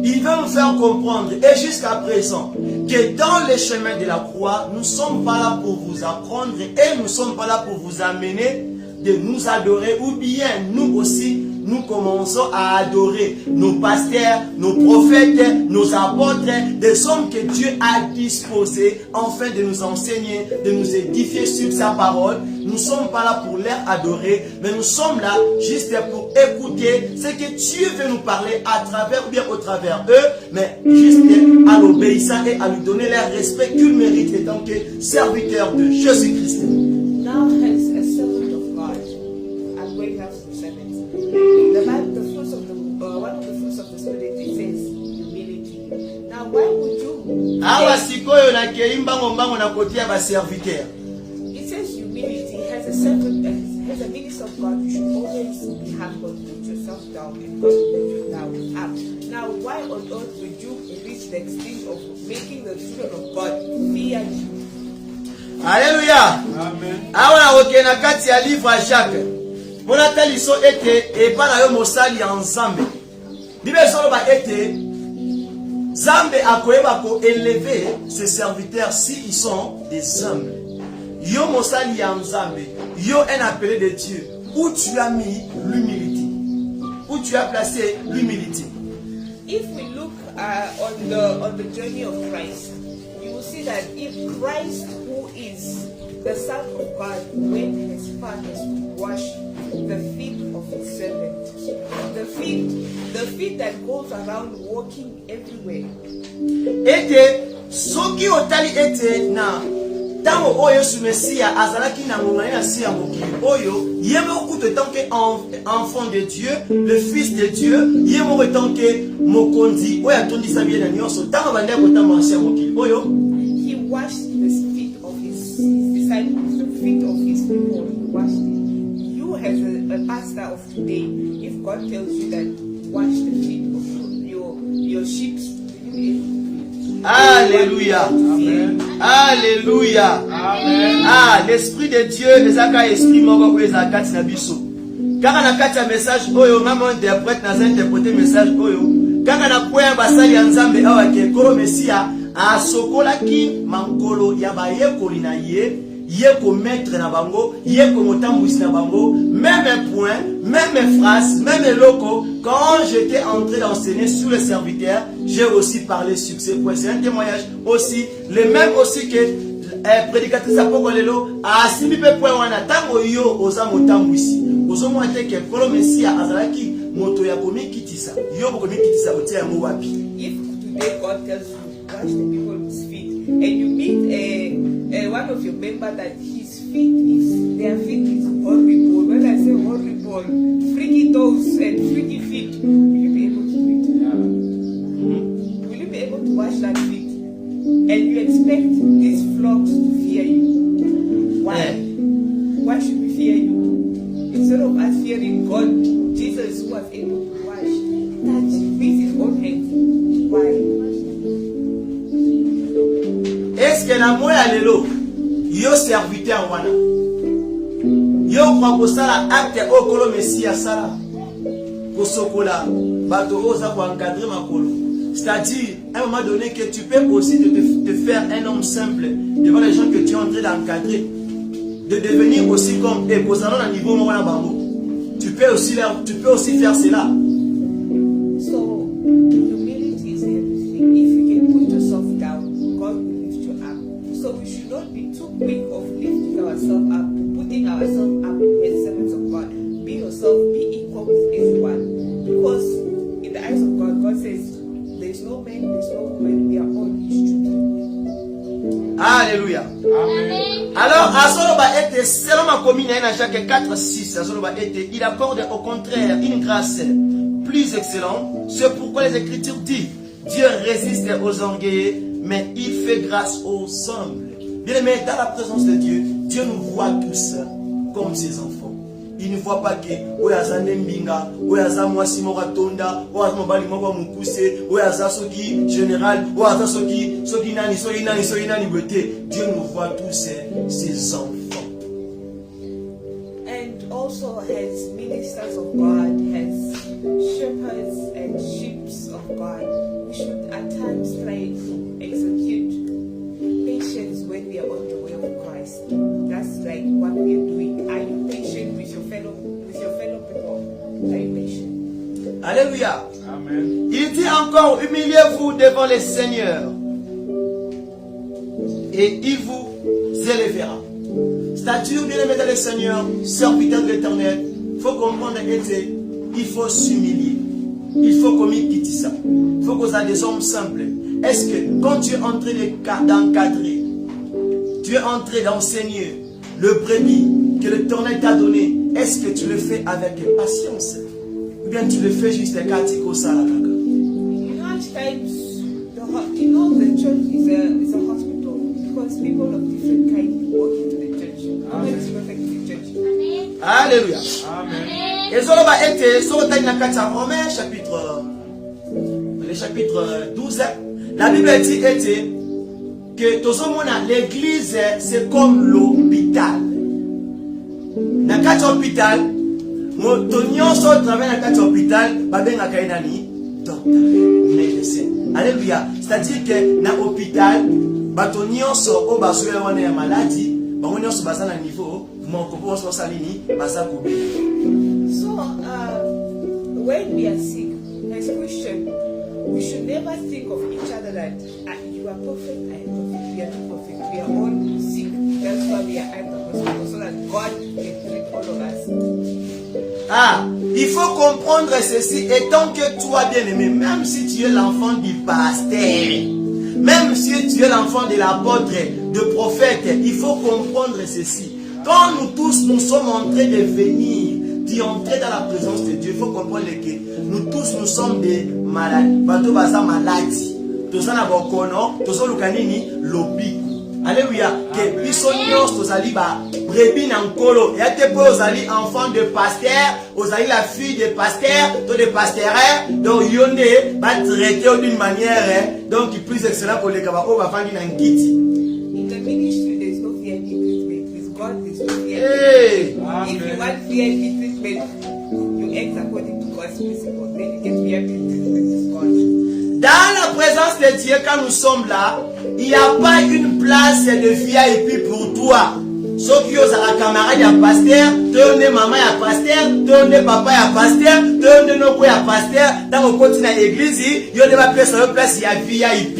ils veulent nous faire comprendre, et jusqu'à présent, que dans les chemins de la croix, nous ne sommes pas là pour vous apprendre et nous ne sommes pas là pour vous amener de nous adorer, ou bien nous aussi, nous commençons à adorer nos pasteurs, nos prophètes, nos apôtres, des hommes que Dieu a disposés afin de nous enseigner, de nous édifier sur sa parole. Nous ne sommes pas là pour les adorer, mais nous sommes là juste pour écouter ce que Dieu veut nous parler à travers, bien au travers eux, mais juste à l'obéissant et à lui donner le respect qu'ils méritent étant que serviteurs de Jésus-Christ. Now, as a servant of God, I'm going out to the servants. The Bible, the fruits of the one of the fruits of the Spirit, it says humility. Now, why would you? Awa sikoyo na keimba ngombango na kotia ba serviteur. It says humility. As a servant, as a minister of God, you should always be humble, put yourself down, and God will put you down up. Now, why on earth would you reach the extent of making the children of God fear you? Alléluia. Amen. Awa oke na kati ya livre à Jacques. Mona taliso ete e pa na yo mosali ya nzambe. Bible solo ba ete Zambe akoyeba ko élever ses serviteurs si ils sont des humbles. Yo mosali ya nzambe, yo un appelé de Dieu. Où tu as mis l'humilité? Où tu as placé l'humilité? If we look on the journey of Christ, you will see that if Christ, who is the Son of God, went his fathers to wash the feet of his servant, the feet that goes around walking everywhere. Ete soki otali ete na Tango oyo su Messia azalaki na ngongani na si ya mokili oyo yeme okuto tant que enfant de Dieu, le fils de Dieu, yeme tant que mokonzi oyo atondisa bien na nyonso tango bande ko tamba na si ya mokili oyo. He washed the feet of his disciples, the feet of his people. He washed it. You as a pastor of today, if God tells you that wash the feet of your sheep, Alléluia. Amen. Alléluia. Amen. Ah, l'esprit de Dieu, les aka esprit moko les akati na biso. Kaka na kati ya message oyo ngamo interprète na interpréter message oyo. Kaka na poya basali ya Nzambe awa ke kolo Messia a sokolaki mankolo ya bayekoli na ye ko maître na bango, ye ko motambwisi na bango, même point, même phrase, même loco. Quand j'étais entré d'enseigner sur les serviteurs, j'ai aussi parlé sur ces points. C'est un témoignage aussi, le même aussi que prédicatrice à Pokolelo, a simi pe point wana tango yo oza motambwisi. Ozo mo ete ke kolo Messia azalaki moto ya komi kitisa. Yo komi kitisa otia ya mo wapi. If today God tells you wash the people's feet and you meet one of your members that their feet is horrible. When I say horrible, freaky toes and freaky feet, will you be able to do it? Yeah. Will you be able to wash that feet? And you expect these flocks to fear you? Why? Yeah. Why should we fear you? Instead of us fearing God, Jesus was able to wash, touch with his own hands. Why? Est-ce que na moya lelo yo serviteur wana yo kwa kosala acte okolo Messia sala kosokola bato oza ko encadrer makolo, c'est-à-dire à un moment donné que tu peux aussi te faire un homme simple devant les gens que tu es en train d'encadrer, de devenir aussi comme et posant à niveau wana bango, tu peux aussi faire cela. So humility is everything. If you can put yourself down, God will lift you up. So we should not be too quick of lifting ourselves up, putting ourselves up as servants of God. Be yourself, be equal with everyone. Because in the eyes of God, God says, there is no man, there is no woman, we are all his children. Alléluia. Amen. Alors, Azoloba était seulement commis dans Jacques 4, 6. Azoloba était, il accorde au contraire une grâce plus excellente. C'est pourquoi les Écritures disent, Dieu résiste aux orgueilleux, mais il fait grâce aux humbles. Bien aimé, dans la présence de Dieu, Dieu nous voit tous comme ses enfants. Il ne voit pas que oyaza nembinga, oyaza mwasi moko tonda, oyaza mobali moko mukuse, oyaza soki général, oyaza soki nani beauté. Dieu nous voit tous ses enfants. And also as ministers of God, as shepherds and sheep of God, we should at times try to execute patience when we are on the way of Christ. That's like what we are doing. Are you patient with your fellow people? Are you patient? Alléluia. Amen. Il dit encore, humiliez-vous devant le Seigneur et il vous élèvera. C'est-à-dire, bien aimé dans le Seigneur, serviteur de l'Éternel, il faut comprendre qu'il faut s'humilier. Il faut qu'on quitte ça. Il faut qu'on ait des hommes simples. Est-ce que quand tu es en train d'encadrer, tu es en train d'enseigner le brebis que l'Éternel t'a donné, est-ce que tu le fais avec patience? Ou bien tu le fais juste avec Katiko Salakaka? The church is a hospital because people of different kinds walk into the church. Nobody is perfect in the church. Alléluia. Amen. Et cela va être sur le Romains chapitre 12. La Bible dit que tout le monde, l'église c'est comme l'hôpital. Dans le hôpital, nous sommes travaillés dans l'hôpital, nous avons docteur, médecin. Alléluia. C'est-à-dire que dans l'hôpital, nous avons besoin de maladie, nous avons besoin de niveau, So, when we are sick, as Christians, we should never think of each other that you are perfect, I am perfect, we are not perfect, we are all sick. That's why we are at the hospital, so that God can treat all of us. Ah, il faut comprendre ceci, étant que toi, bien-aimé, même si tu es l'enfant du pasteur, même si tu es l'enfant de l'apôtre, de prophètes, il faut comprendre ceci. Quand nous tous, nous sommes en train de venir, d'y entrer dans la présence de Dieu, il faut comprendre que nous tous, nous sommes des malades. Bateau basa maladi. Tous en avons connu, tous en lukanini, lobi. Alléluia. Que bisonios, tous ali ba, brebis nankolo. Et à tes peu, aux ali enfants de pasteur, aux ali la fille de pasteur, tous des pasteurs, donc yonde, va traiter d'une manière, donc plus excellent pour les kabako, va faire une kiti. In the ministry, there is no VIP treatment. With God, there is no VIP Hey. treatment. If you want VIP treatment, you act according to God's principle. Then you get VIP treatment with God. Dans la présence de Dieu, quand nous sommes là, il n'y a pas une place de VIP pour toi. Sauf que vous avez un camarade à pasteur, tu as maman à pasteur, tu as papa à pasteur, tu as nos à pasteur. Dans le continent de l'église, il y a des places, il y a VIP.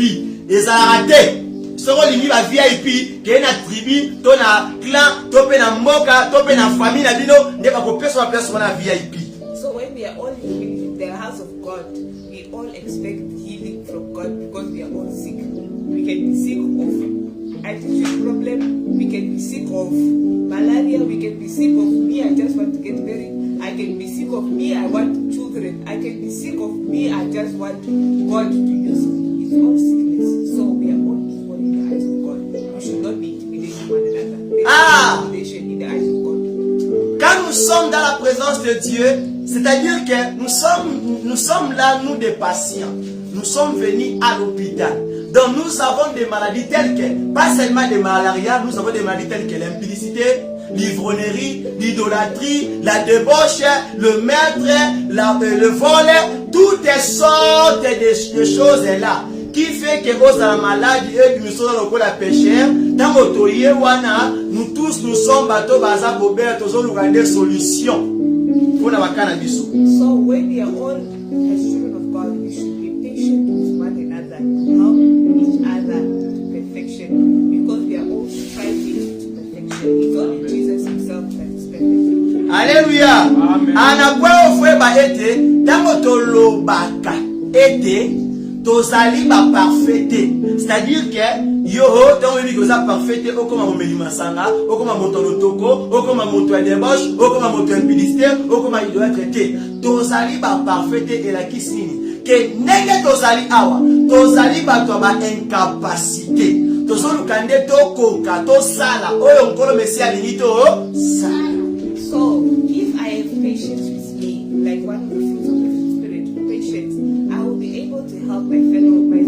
Et ça a raté. Si vous avez un VIP, qui est une tribu, tu as un clan, tu as un moka, tu as une famille, tu as une place sur la VIP. So when we are all living in the house of God, we all expect healing from God because we are all sick. We can be sick of attitude problem, we can be sick of malaria, we can be sick of me, I just want to get married, I can be sick of me, I want children, I can be sick of me, I just want God to use me. It's all sickness. So we are all equal in the eyes of God. We should not be intimidating one another. There is no intimidation in the eyes of God. Quand nous sommes dans la présence de Dieu, c'est-à-dire que nous sommes là, nous des patients. Nous sommes venus à l'hôpital. Donc nous avons des maladies telles que, pas seulement des malaria, nous avons des maladies telles que l'impudicité, l'ivrognerie, l'idolâtrie, la débauche, le meurtre, le vol, toutes sortes de choses là. Qui fait que vous avez maladie et que nous sommes dans le pécheur. Dans notre wana, nous tous nous sommes bateaux baza bobert, tous nous avons des solutions. Pour la cannabis. So when we are all as children of God, we should be patient with one another, help each other to perfection, because we are all striving to perfection. It's only Jesus Himself that is perfect. Alléluia. Anakwa ofwe ba ete, tango tolobaka ete, tozali ba parfaité. C'est-à-dire que yo tant oui que ça parfaité o comme momeli masanga o comme moto lotoko o comme moto de débauche o comme moto impudicité o comme idolâtreté tozali ba parfaité et la kisini que nenge tozali awa tozali ba to ba incapacité tozolu kande to konka to sala oyo nkolo mesi alingi to sala. So if I have patience with me, like one of the fruits of the Spirit, patience, I will be able to help my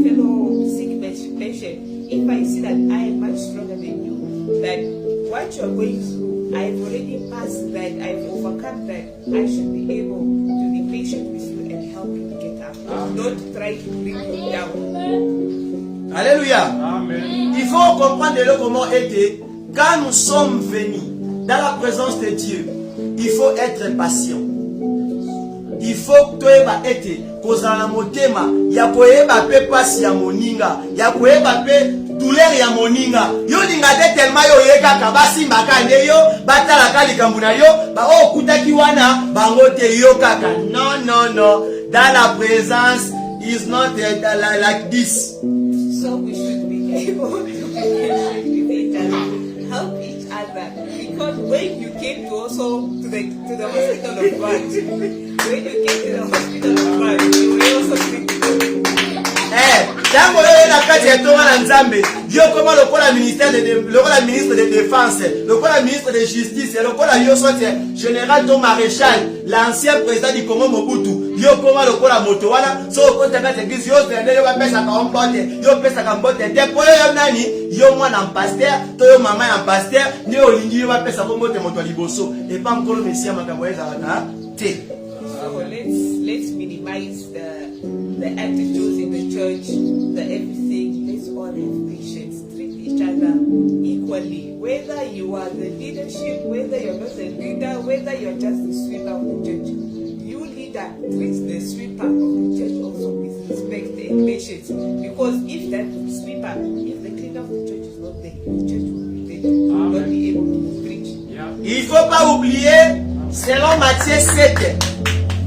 fellow sick patient. If I see that I am much stronger than you, that what you are going through, I've already passed that, I've overcome that, I should be able to be patient with you and help you get up. Not try to bring you down. Alléluia. Amen. Il faut comprendre comment était quand nous sommes venus dans la présence de Dieu. Il faut être patient. Il faut que tu aies kozala motema ya koyeba pe pasi ya moninga ya koyeba pe douleur ya moninga yo linga te tellement yo yeka ka basimba ka nde yo batala ka likambu na yo ba o kutaki wana bango te yo kaka non dans la présence is not like this. So we should be able to be patient with each other, help each other, because when you came to the hospital of God, when you came to the hospital of God, you were also sick. Tango yo na kati ya tonga na Nzambe, yo koma lokola ministre de défense, lokola ministre de justice, lokola yo sote général to maréchal, l'ancien président du Congo Mobutu, yo koma lokola moto wana, so konta kati église yo zende yo ba pesa ka ombote, yo pesa ka mbote te po yo nani, yo mwana pasteur, to yo mama ya pasteur, ni olingi yo ba pesa ko mbote moto liboso, et pas encore messia makambo ezala te. So let's minimize the attitudes in the church, the everything. Let's all have patience, treat each other equally. Whether you are the leadership, whether you're not the leader, whether you're just the sweeper of the church, you leader treat the sweeper of the church also with respect and patience. Because if that sweeper, if the cleaner of the church is not there, the church will be dead, will not be able to preach. Il ne faut pas oublier, selon Matthieu 7,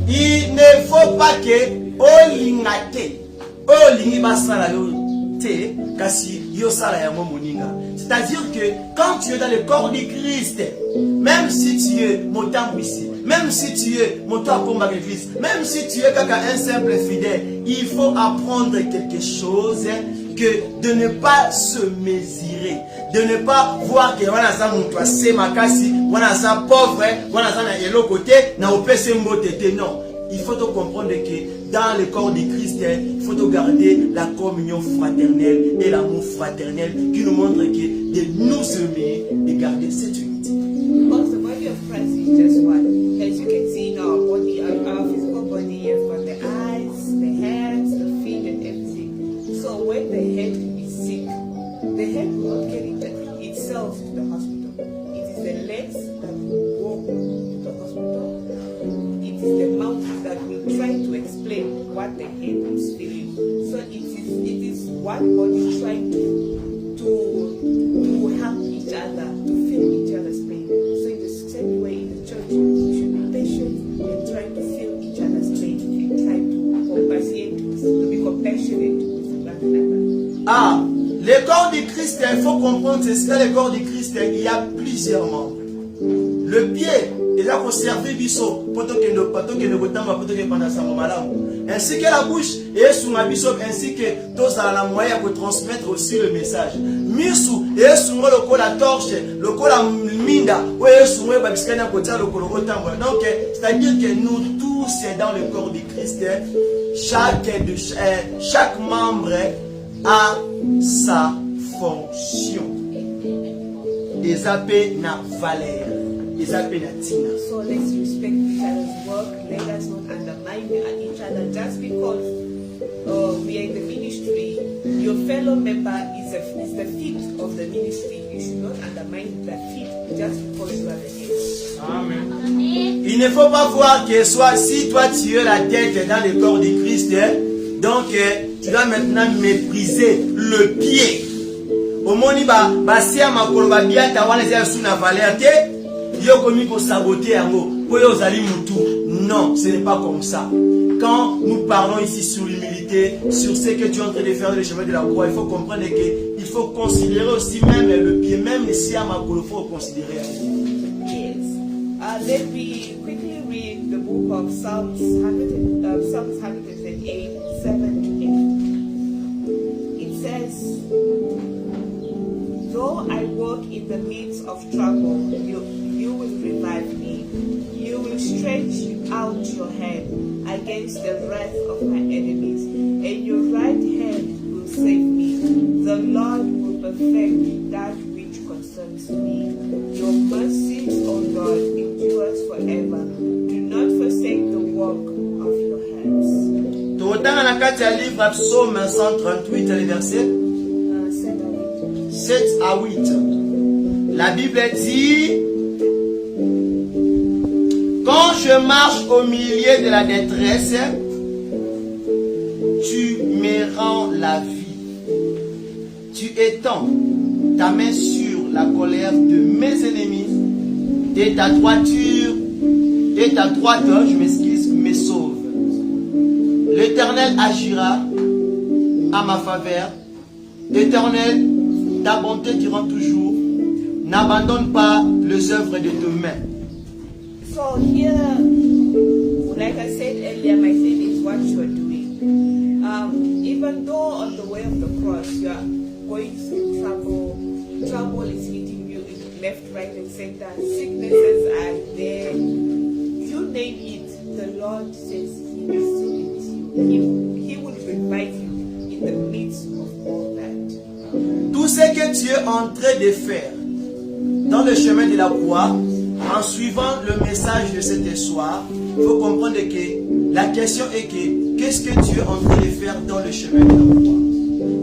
il ne faut pas que olingate olingi basala yo te kasi yo sala yango moninga. C'est-à-dire que quand tu es dans le corps du Christ, même si tu es motambo ici, même si tu es motambo l'église, même si tu es un simple fidèle, il faut apprendre quelque chose que de ne pas se mesurer, de ne pas voir que voilà ça mon toi c'est ma cassi, voilà ça pauvre, voilà ça na yelo côté, na opese mbotete. Non, il faut comprendre que dans le corps du Christ, il faut garder la communion fraternelle et l'amour fraternel qui nous montre que de nous aimer et garder cette unité. Because the body of Christ is just one. As you can see in our body, our physical body, you've got the eyes, the hands, the feet, and everything. So when the head is sick, the head will not carry itself to the hospital. It is the legs that will go to the hospital. It is the mouth that will try to explain what the head is feeling. So it is one body trying to help each other, to feel each other's pain. So in the same way in the church, we should be patient and try to feel each other's pain and try to compassionate, to be compassionate with one another. Ah, le corps du Christ, il faut comprendre que dans le corps du Christ, il y a plusieurs membres. Le pied, il a conservé biso, ainsi que la bouche, et sous ma biso, ainsi que tous à la moyen pour transmettre aussi le message. Misu, et sous le col la torche, le col la minda, ou et sous le babiscana côté le col au donc, c'est-à-dire que nous tous, dans le corps du Christ, chaque membre a sa fonction. Des appels na valeur. So let's respect each other's work. Let us not undermine each other just because we are in the ministry. Your fellow member is the feet of the ministry. You should not undermine the feet just because you are the head. Amen. Il ne faut pas voir que si toi tu es la tête dans le corps du Christ, donc tu dois maintenant mépriser le pied. Au moni ba si à ma koloba bien ta wana zia sous na valeur te. Non, ce n'est pas comme ça. Quand nous parlons ici sur l'humilité, sur ce que tu es en train de faire dans le chemin de la croix, il faut comprendre qu'il faut considérer aussi même le pied, même si à ma il faut considérer. Yes. Let me quickly read the book of Psalms 108, 7 to 8. It says, though I walk in the midst of trouble, you will revive me. You will stretch out your hand against the wrath of my enemies, and your right hand will save me. The Lord will perfect that which concerns me. Your mercies, O Lord, endures forever. Do not forsake the work of your hands. Dans la carte du livre Psaume 138, le verset 7 à 8. La Bible dit: quand je marche au milieu de la détresse, tu me rends la vie. Tu étends ta main sur la colère de mes ennemis et ta droite, me sauve. L'Éternel agira à ma faveur. L'Éternel, ta bonté durant toujours. N'abandonne pas les œuvres de tes mains. So here, like I said earlier, my thing is what you are doing. Even though on the way of the cross you are going through trouble is hitting you left, right, and center. Sicknesses are there. You name it, the Lord says He will still be with you. He will revive you in the midst of all that. Tout ce que tu es en train de faire dans le chemin de la croix, en suivant le message de cet soir, il faut comprendre que la question est que qu'est-ce que tu es en train de faire dans le chemin de la croix?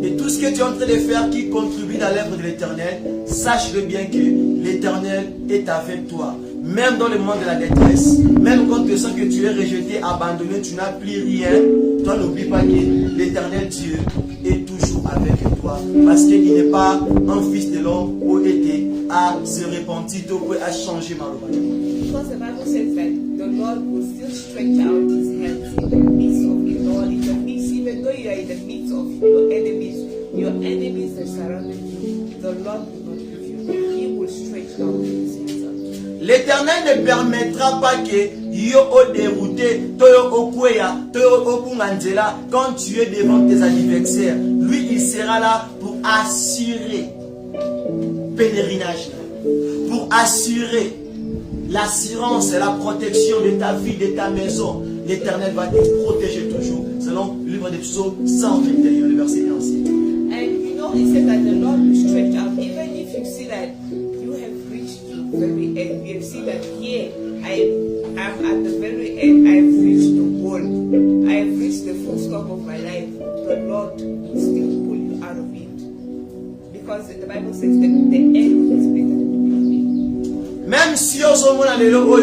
Et tout ce que tu es en train de faire qui contribue dans l'œuvre de l'Éternel, sache-le bien que l'Éternel est avec toi. Même dans le moment de la détresse, même quand tu sens que tu es rejeté, abandonné, tu n'as plus rien, toi n'oublie pas que l'Éternel Dieu est toujours avec toi. Parce qu'il n'est pas un fils de l'homme où était à se repentir, à changer ma vie. Because the Bible says that the Lord will still stretch out His hands in the midst of it all. In the midst, even though you are in the midst of your enemies, your enemies that surrounded you, the Lord will not leave you. He will stretch out his hands out. L'Éternel ne permettra pas que yo o dérouté, toyo okweya, toyo okunganzela quand tu es devant tes adversaires. Lui, il sera là pour assurer pèlerinage, pour assurer l'assurance et la protection de ta vie, de ta maison. L'Éternel va te protéger toujours. Selon le livre des psaumes 121, le verset 1. And you know, he said that the Lord will stretch out. Even if you see that you have reached the very end, you have seen that here, I am at the very end, I have reached the wall. I have reached the full scope of my life. The Lord will still pull you out of it. Because the Bible says that the end is better than the beginning. Même si au moment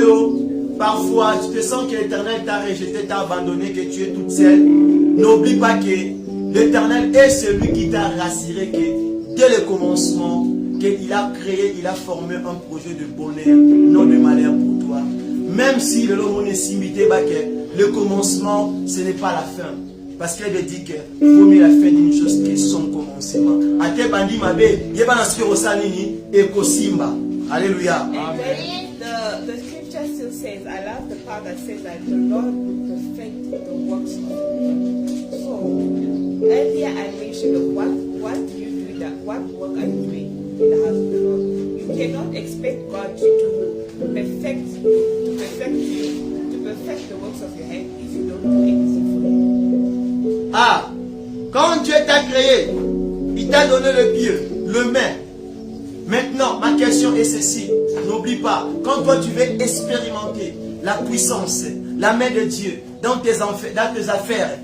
où parfois tu te sens que l'Éternel t'a rejeté, t'a abandonné, que tu es toute seule, n'oublie pas que l'Éternel est celui qui t'a rassuré que dès le commencement, qu'il a créé, il a formé un projet de bonheur, non de malheur pour toi. Même si le monde est simité, le commencement, ce n'est pas la fin. Parce qu'elle dit que vaut mieux la fin d'une chose que son commencement. Ate bandi mabe, yeba na siki osalini ekosimba. Alléluia. And then the scripture still says, I love the part that says that the Lord will perfect the works of God. So earlier I mentioned of what do you do that, what work are you doing in the house of the Lord? You cannot expect God to perfect the works of your hand if you don't do anything for Him. Ah, quand Dieu t'a créé, il t'a donné le pied, le main. Maintenant, ma question est ceci. N'oublie pas, quand toi tu veux expérimenter la puissance, la main de Dieu dans tes affaires,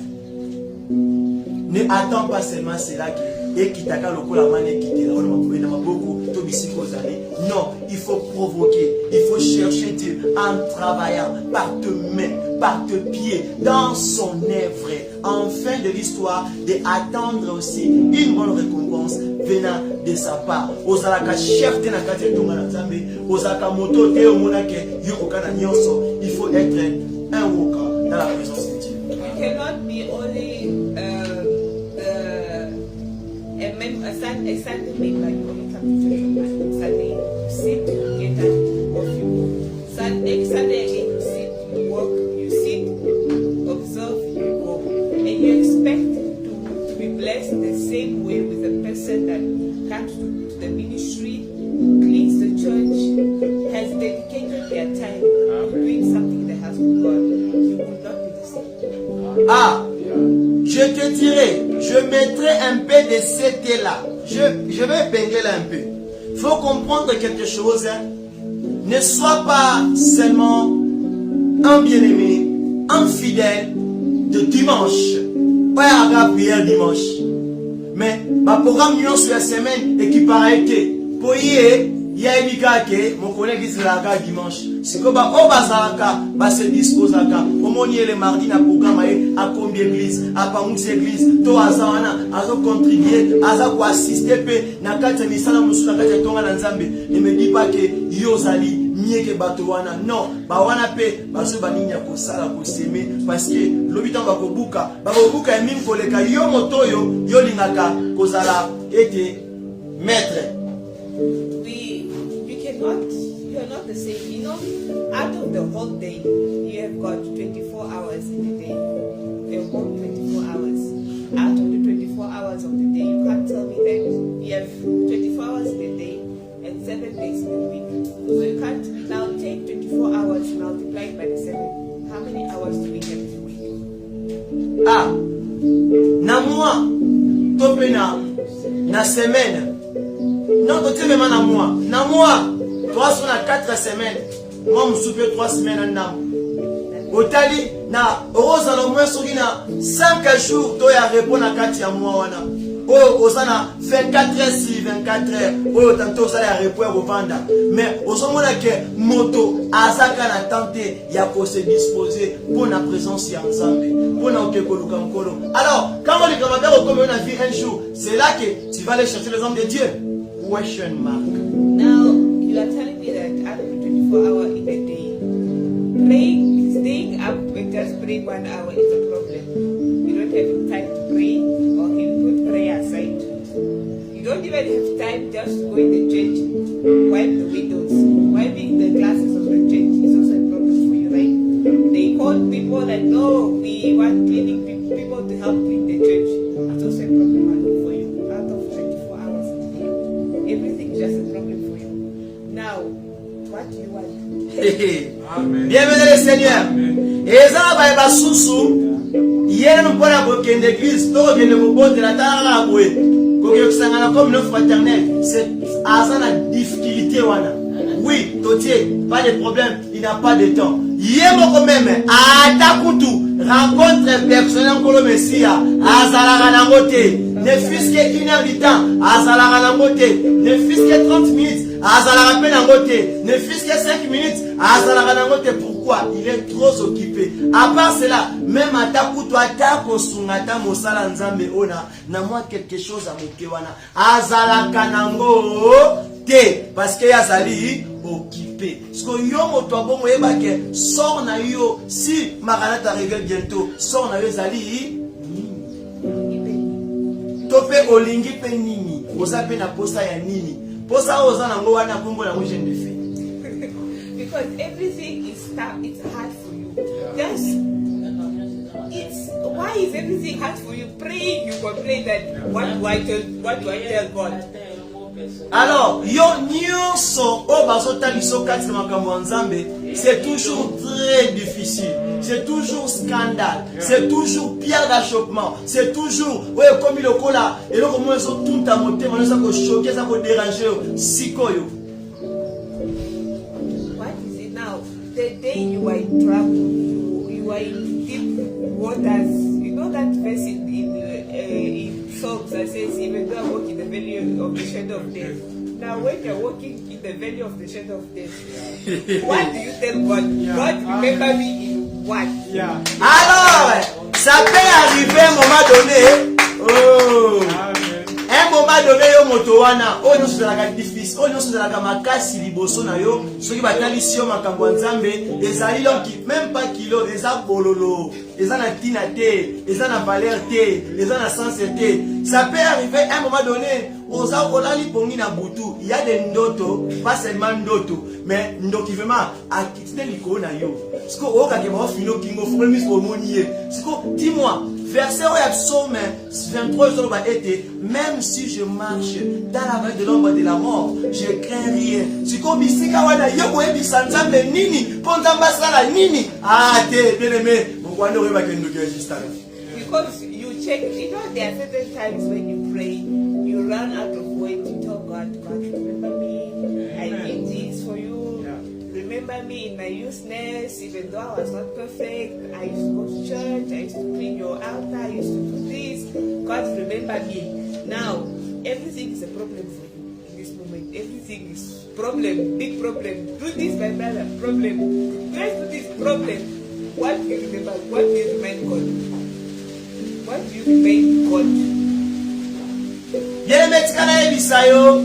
ne attends pas seulement cela qui t'a non, il faut provoquer, il faut chercher Dieu en travaillant par tes mains, par tes pieds, dans son œuvre, en fin de l'histoire, d'attendre aussi une bonne récompense venant de sa part. Ozalaka chef de la kati tonga na Nzambe, ozalaka moto te omonake yokoka na nyonso, il faut être un woka dans la présence de Dieu. You cannot be only a Sunday member. You only come to church on Sunday. You sit, you get an coffee. Sunday again, you sit, you walk, you sit, observe, you go, and you expect to be blessed the same way with the person that comes to the ministry, cleans the church, has dedicated their time doing something in the house of God. You will not be the same. Ah, je te dirai, je mettrai un peu de cet là. Je vais peindre là un peu. Il faut comprendre quelque chose. Hein. Ne sois pas seulement un bien-aimé, un fidèle de dimanche. Pas à prière dimanche. Mais ma programme sur la semaine et qui paraît que pour y il y a une que mon collègue dit la dimanche. C'est comme au bazaraka, se dispose à ka. Au monier le mardi na programme à combien d'églises, à Pamous église, to azana, azo contribuer, azo assister pe na kati misala musula kati tonga na Nzambe. Ne me dis pas que yozali mieux que batowana. Non, ba wana pe baso baninya ko sala ko seme parce que lobitan ba ko buka emi koleka yo motoyo yo lingaka kozala ete maître. You are not the same. You know, out of the whole day, you have got 24 hours in the day. The whole 24 hours. Out of the 24 hours of the day, you can't tell me that you have 24 hours in the day and 7 days in the week. So you can't now take 24 hours multiplied by the 7. How many hours do we have in the week? Ah, na mois, tope na semaine. Non, tu même na mois. Na mois. 304 semaines. Moi, je suis 3 semaines en nam. Otali, na rosa no moins sur 5 jours, tu as répondu à 4 mois. Oh, osana 24 heures sur 24 heures. Oh, tantôt ça a répondu au vanda. Mais au moment que moto azaka na tenter, il y a pour se disposer pour la présence ensemble, pour na okekoluka mkolo. Alors, quand on les camarades comme on a vu un jour, c'est là que tu vas aller chercher les hommes de Dieu. Question mark. Now, you are telling me that out of the 24 hours in a day, staying up and just praying 1 hour is a problem. You don't have time to pray, or can you put prayer aside just go in the church, wipe the windows, wiping the glasses of the church is also a problem for you, right? They call people that no, we want cleaning people to help clean the church. It's also a problem for you. Out of 24 hours a day, everything is just a problem for you. Now, what do you want? Bienvenue le Seigneur. Et ça va être sous. Hier nous prenons pour qu'une église, tout que nous pouvons de la terre à bouer. Comme ça na comme une fraternelle, c'est à la difficulté wana. Oui, totier, pas de problème, il n'a pas de temps. Hier quand même, à Takutu, rencontre personnelle pour le Messia, à Zalaranangote. Ne fût-ce que 1 heure du temps, à Zalaranangote. Ne fût-ce que 30 minutes. Ne fût-ce que 5 minutes. Pourquoi? Il est trop occupé. À part cela, même à Takutu, à Takosungata, Mosala Nzambe, ona, n'a moi quelque chose à Mokewana. Azalakanango, te, parce que Yazali occupé. Parce que yo moto bon ebake, sort na yo, si Maranatha arrive bientôt, sort na yo Zali. Tope olingi pe nini, oza pe na posta ya nini. Posta oza na ngo wana kumbo na jeune de fille. Because everything is tough, it's hard for you. Just why is everything hard for you? Pray, you complain that what do I tell God? Alors, yo nyonso o bazota liso kati na makambo nzambe, c'est toujours très difficile. C'est toujours scandale, c'est toujours pierre d'achoppement, c'est toujours ouais comme le cola et donc moi so tout ta monter, moi ça ko choquer, ça ko déranger sikoyo. What is it now? The day you are in trouble, you are in deep waters. You know that verse in Psalms that says, even though I walk in the valley of the shadow of death. Now, when you are walking in the valley of the shadow of death, what do you tell God? God, remember me in what? Alors, ça peut arriver à un moment donné. Oh. Un moment donné, yo motowana, oh non, c'est la difficile, oh non, c'est la makasi liboso na yo, ceux qui batali si yo makambo nzambe, ezali lonki, même pas kilo, eza bololo, eza na tina te, eza na valeur te, eza na sens te. Ça peut arriver à un moment donné, oza olali pongi na butu, il y a des ndoto, pas seulement ndoto, mais ndoki vraiment akitine liko na yo. Parce que oh kakeba fino kingo, faut même se monier. Parce que dis-moi, verset au Psaume 23, même si je marche dans la vallée de l'ombre de la mort, je crains rien. C'est comme ici, nini, ah, bien aimé, because you check, you know, there are certain times when you pray, you run out of words to tell God, God, remember me, I did this for you. Remember me in my useless, even though I was not perfect. I used to go to church, I used to clean your altar, I used to do this. God, remember me. Now, everything is a problem for you in this moment. Everything is problem, big problem. Do this, my brother, problem. Let's do this, problem. What do you remember? What do you remind God? What do you remind God? Yemetikana ebisayo,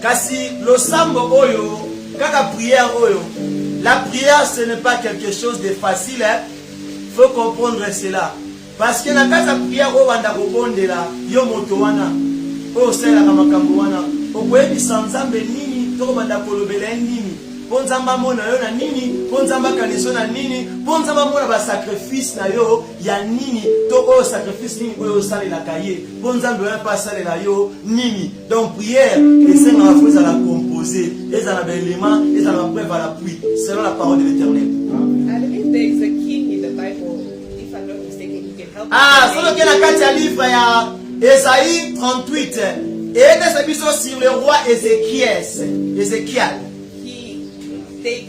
kasi losambo oyo. Kaka prière, la prière ce n'est pas quelque chose de facile, hein? Faut comprendre cela. Parce que dans la prière, on va là, yo motowana, o sela kamakambo wana, o kwebi sanzambe nini, to banda kolobela nini, ponzamba mona yo na nini, ponzamba kaniso na nini, ponzamba mona ba sacrifice na yo ya nini, to o sacrifice nini o sale la kaye, ponzamba yo pas sale la yo nini. Donc prière, et c'est la fois à la composer, et ça la élément, et ça la preuve à l'appui, selon la parole de l'Éternel. I believe there is a king in the Bible. If I'm not mistaken, he can help. Ah, c'est le cas de la livre ya Ésaïe 38. Et c'est sur le roi Ézéchiel. They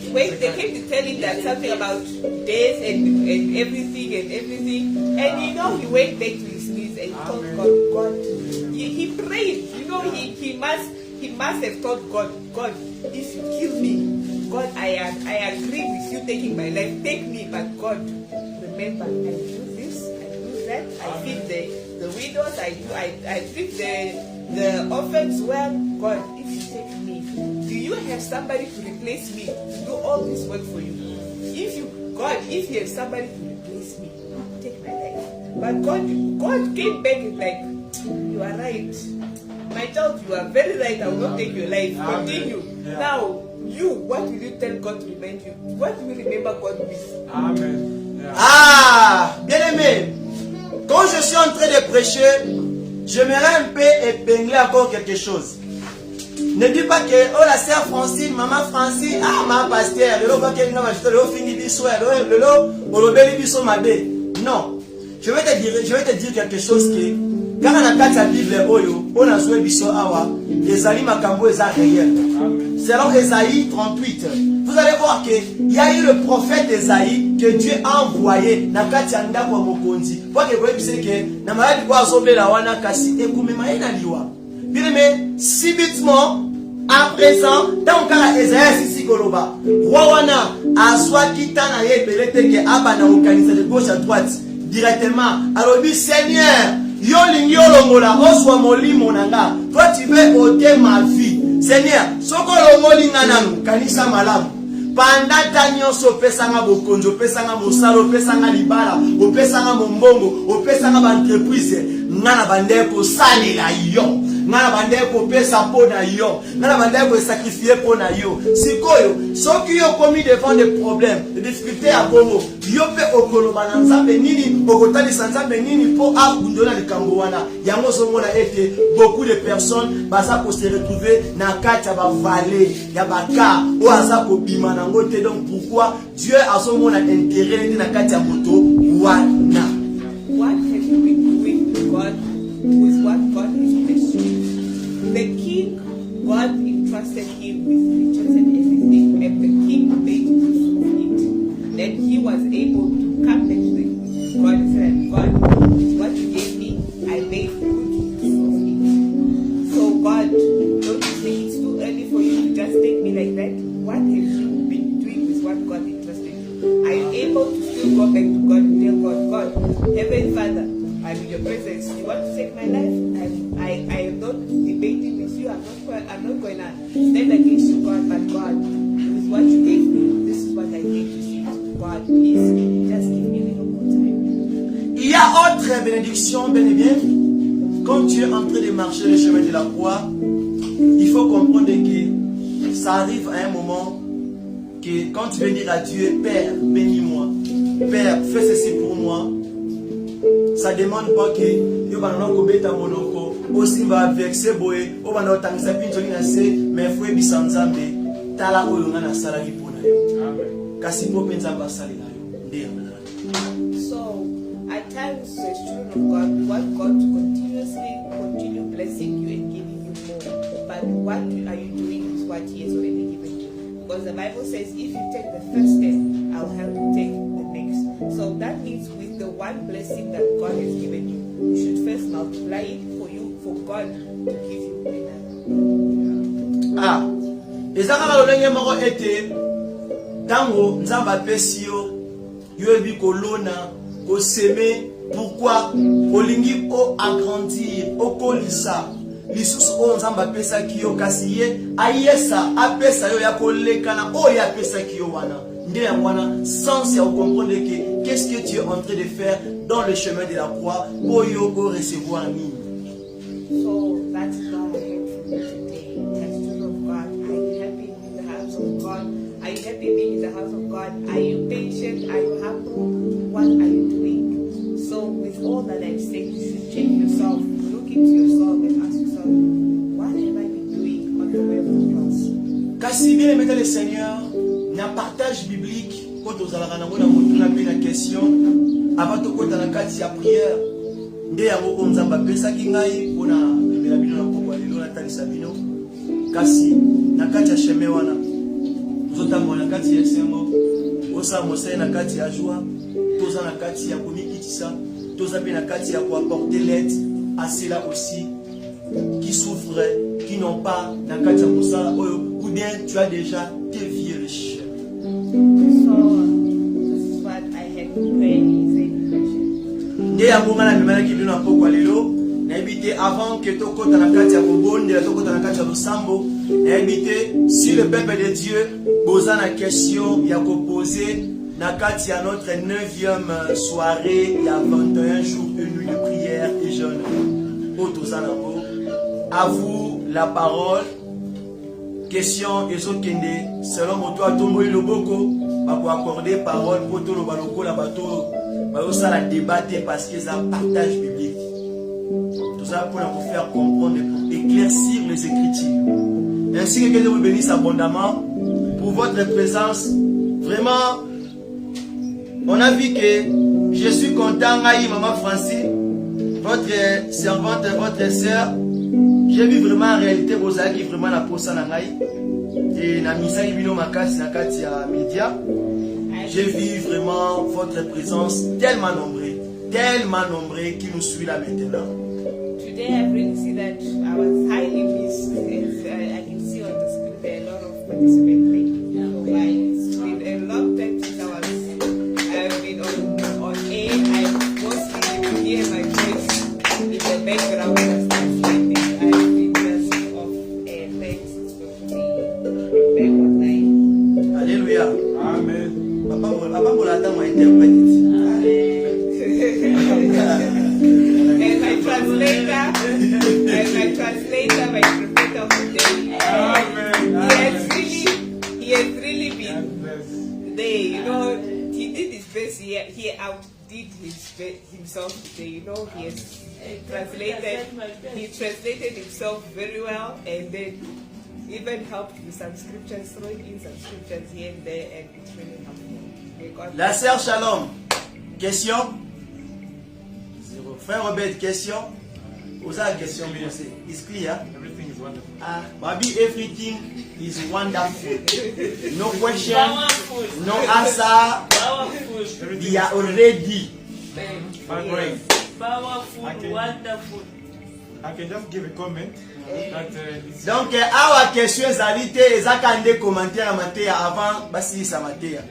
came to tell him that something about death and everything. And you know, he went back to his knees and he told God, he prayed. You know, he must have told God, if you kill me, God, I agree with you taking my life. Take me, but God, remember, I do this, I do that, I feed the widows, I feed the orphans. Well, God, if you take me, do you have somebody to replace me to do all this work for you? If you have somebody to replace me, take my life. But God came back and like, you are right. my child, you are very right. I will not take your life. Amen. Continue. Yeah. Now, you, what will you tell God to remind you? What will you remember God with? Amen. Yeah. Ah, bien-aimé, quand je suis en train de prêcher, j'aimerais un peu épingler encore quelque chose. Ne dis pas que, oh la sœur Francine, maman Francine, ah ma pasteur, le va qu'il va fini biso, le olobeli biso mabe. Non, je vais te dire quelque chose qui, quand on a quatre la Bible, on a joué biso awa, Esaïe makambo eza réel. Selon Esaïe 38, vous allez voir qu'il y a eu le prophète Esaïe que Dieu a envoyé na kati ya ndako ya mokonzi. Pour que vous puissiez que na maladi kwa zombe la wana kasi ekumema ina liwa. Bien aimé, subitement, à présent, tant qu'à Esaïe sisi koloba, roi wana azwa kitana ye belete ke abana okanisa de gauche à droite directement. Alors dit Seigneur, yo lingi olongola oswa molimo nanga. Toi tu veux ôter ma vie. Seigneur, soko longoli ngana kanisa malamu. Pendant nyonso opesanga bokonzo, opesanga mosala, opesanga libala, opesanga mombongo, opesanga ba entreprise, ngana bandeko salela yo. Ngana bandeko pesa pona yo. Ngana bandeko sacrifier pona yo. Sikoyo, soki yo komi devant des problèmes, des difficultés à bongo, yo pe okoloba na nzambe nini, okotali nzambe nini po abundona likambo wana. Yango somona ete beaucoup de personnes baza ko se retrouver na kati ya ba vallée, ya baka, o aza ko bima na ngote. Donc pourquoi Dieu a son intérêt na kati ya moto wana? What have you been doing with God? With what God has blessed you? The king, God entrusted him with riches and everything, and the king made use of it. Then he was able to come back to God and say, God, what you gave me, I made good use of it. So God, don't you think it's too early for you to just take me like that? What have you been doing with what God entrusted you? Are you able to still go back to God and tell God, Heavenly Father, I'm in your presence. You want to take my life? I am not debating with you. I'm not going to stand against you, God. But God, with what you gave me, this is what I gave to you. God, please, just give me a little more time. Il y a autre bénédiction, bien et bien. Quand tu es en train de marcher le chemin de la croix, il faut comprendre que ça arrive à un moment que quand tu veux dire à Dieu, Père, bénis-moi, Père, fais ceci pour moi, ça demande pas que yo bana ko beta monoko aussi va vexer boy o bana otangisa pinzo ni na se mais faut ebisa nzambe tala oyo ngana sala ki pona yo. Amen. Kasi po penza ba sala na yo ndia. So at times as children of God, we want God to continue blessing you and giving you more. But what are you doing with what He has already given you? Because the Bible says if you take the first step, I'll help you take the next. So that means with the one blessing that God has given you, you should first multiply it for God to give you another. Ah, ezaka lolenge moko ete tango nzamba pesi yo ebi kolona ko semer. Pourquoi olingi o agrandir o kolisa lisusu o nzamba pesa kiyo kasi ye ayesa apesa yo ya kolekana o ya pesa kiyo wana. Sans comprendre que qu'est-ce que tu es en train de faire dans le chemin de la croix pour recevoir mine. So that's what I heard from you today. As children of God, are you happy in the house of God? Are you happy being in the house of God? Are you patient? Are you humble? What are you doing? So with all that I've said, you should check yourself, look into yourself and ask yourself, what have I been doing on the way of the cross? Kasi bien aimé le Seigneur, na partage biblique quand aux alarana mona mutuna pe na question avant to kota na kati ya prière nde yango onzamba pesa kingai pona bela bino na pokwa lelo na tanisa bino kasi na kati ya chemin wana nzota mona kati ya sembo osa mosai na kati ya joie toza na kati ya komikitisa toza pe na kati ya ko apporter l'aide à ceux-là aussi qui souffrent, qui n'ont pas na kati ya mosala oyo ou bien tu as déjà dévié le chemin. So this is what I had to pray in nde yango ngana memalaki bino na pokwa lelo nayebi te avant que tokota na kati ya kobondela tokota na kati ya losambo nayebi te si le peuple de Dieu boza na question ya koposer na kati ya notre 9e soirée il y a 21 jours une nuit de prière et jeûne otoza nango À vous la parole. Question et so kende selon moto atombo loboko ba ko accorder parole pour tout le baloko la bateau ba ça la débattre parce que ça partage biblique. Tout ça pour nous faire comprendre et pour éclaircir les Écritures. Ainsi que Dieu vous bénisse abondamment pour votre présence. Vraiment, on a vu que je suis content, Maman Francie, votre servante, votre sœur. J'ai vu vraiment en réalité vos amis vraiment la posa nangai et na misa ibino makasi na kati ya média. J'ai vu vraiment votre présence tellement nombreux qui nous suit là maintenant. Today I really see that I was highly missed. I can see on the screen there are a lot of participants. It's been a long time since I've been on air. I mostly hear my voice in the background as translating. I've been just off air. Thanks for being back online. Alléluia. Amen. Papa Bolata m'a interprété. And my translator, my interpreter of the day. He has really been there. You know, he did his best. He outdid himself today. You know, he has translated himself very well, and then even helped with some scriptures, throwing in some scriptures here and there, and it's really helpful. La sœur Shalom, question? Frère Robert, question? Vous avez une question? It's clear? Everything is wonderful. Baby, everything is wonderful. No question, Powerful. no answer. Powerful. We are already Great. Powerful, Okay. wonderful. I can just give a comment that it's Donc, our question is alite commentaire matéa avant basi sa matéa.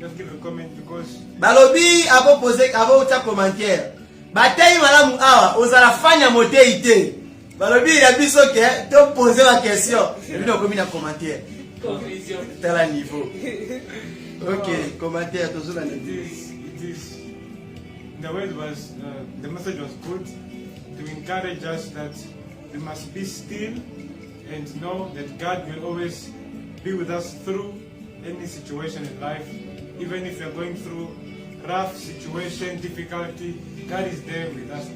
just give a comment because Balobi abo poser abo uta commentaire. Batei malamu awa ozala fanya motei te. Balobi ya biso ke to poser la question. Et puis donc na commentaire. Conclusion. Tel un niveau. OK, commentaire to zola it is the word was the message was good to encourage us that we must be still and know that God will always be with us through any situation in life, even if you're going through rough situation, difficulty, God is there with us.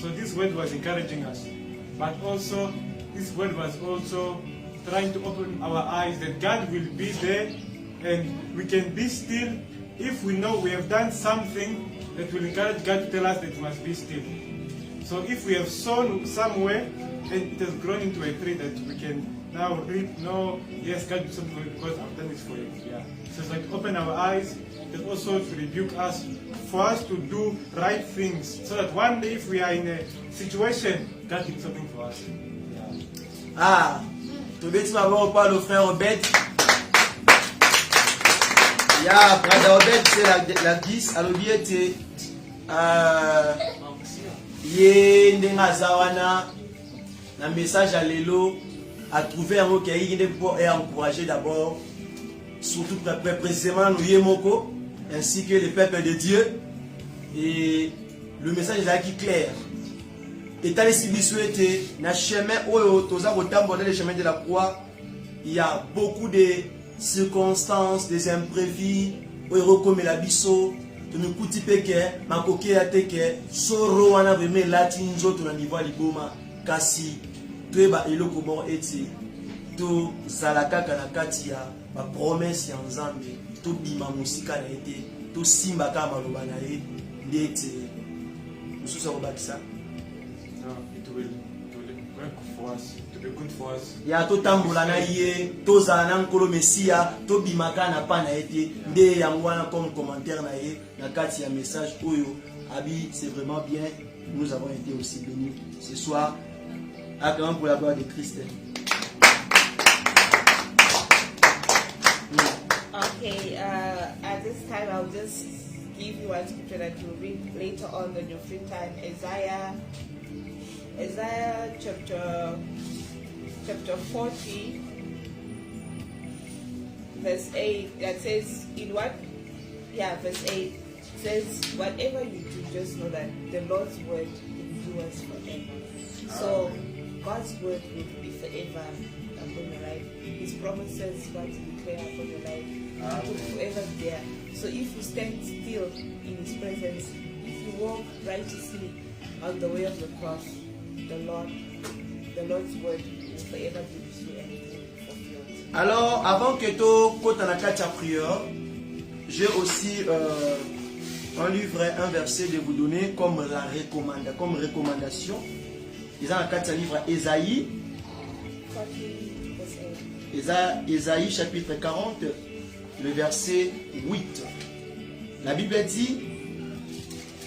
So this word was encouraging us, but also this word was also trying to open our eyes that God will be there and we can be still if we know we have done something that will encourage God to tell us that we must be still. So if we have sown somewhere and it has grown into a tree that we can now reap, no, yes, God did something for it because I've done this for you. Yeah. So it's like open our eyes and also to rebuke us for us to do right things so that one day if we are in a situation, God can do something for us. Yeah. Tu veux m'avoir pas le frère Obed? Ya, brother Obed, c'est la 10, alors il était ye ndenga zawana na message à lelo à trouver un mot qui est pour encourager d'abord surtout précisément nous yemoko ainsi que le peuple de Dieu et le message est là qui clair et t'as les souhaité na chemin oyo toza kotambola le chemin de la croix il y a beaucoup de circonstances des imprévus oyo comme la biso to me kuti peke makoke ya teke soro wana vraiment lati nzoto na niveau liboma kasi toeba eloko bon eti to zalaka kana kati ya ba promesse ya Nzambe to bima musika na ete to simba ka maloba na ye ndete mususa ko bakisa It will work for us, to be good for us. ya to tambola na ye to zala na nkolo mesia to bimaka na pa na ete nde yango wana comme commentaire na ye na kati ya message oyo abi c'est vraiment bien nous avons été aussi bénis ce soir acclamons pour la gloire de Christ. Okay, at this time I'll just give you one scripture that you'll read later on in your free time. Isaiah chapter 40, verse 8, that says, verse 8 says, whatever you do, just know that the Lord's word endures forever. So God's word will be forever upon your life. His promises, what He declare upon your life, will forever be there. So if you stand still in His presence, if you walk righteously on the way of the cross, the Lord's word will forever be with you and it will be fulfilled. Alors, avant que tu côtes la prière, j'ai aussi un livre, un verset de vous donner comme recommandation. Ils ont un livre Ésaïe. Ésaïe chapitre 40, le verset 8. La Bible dit,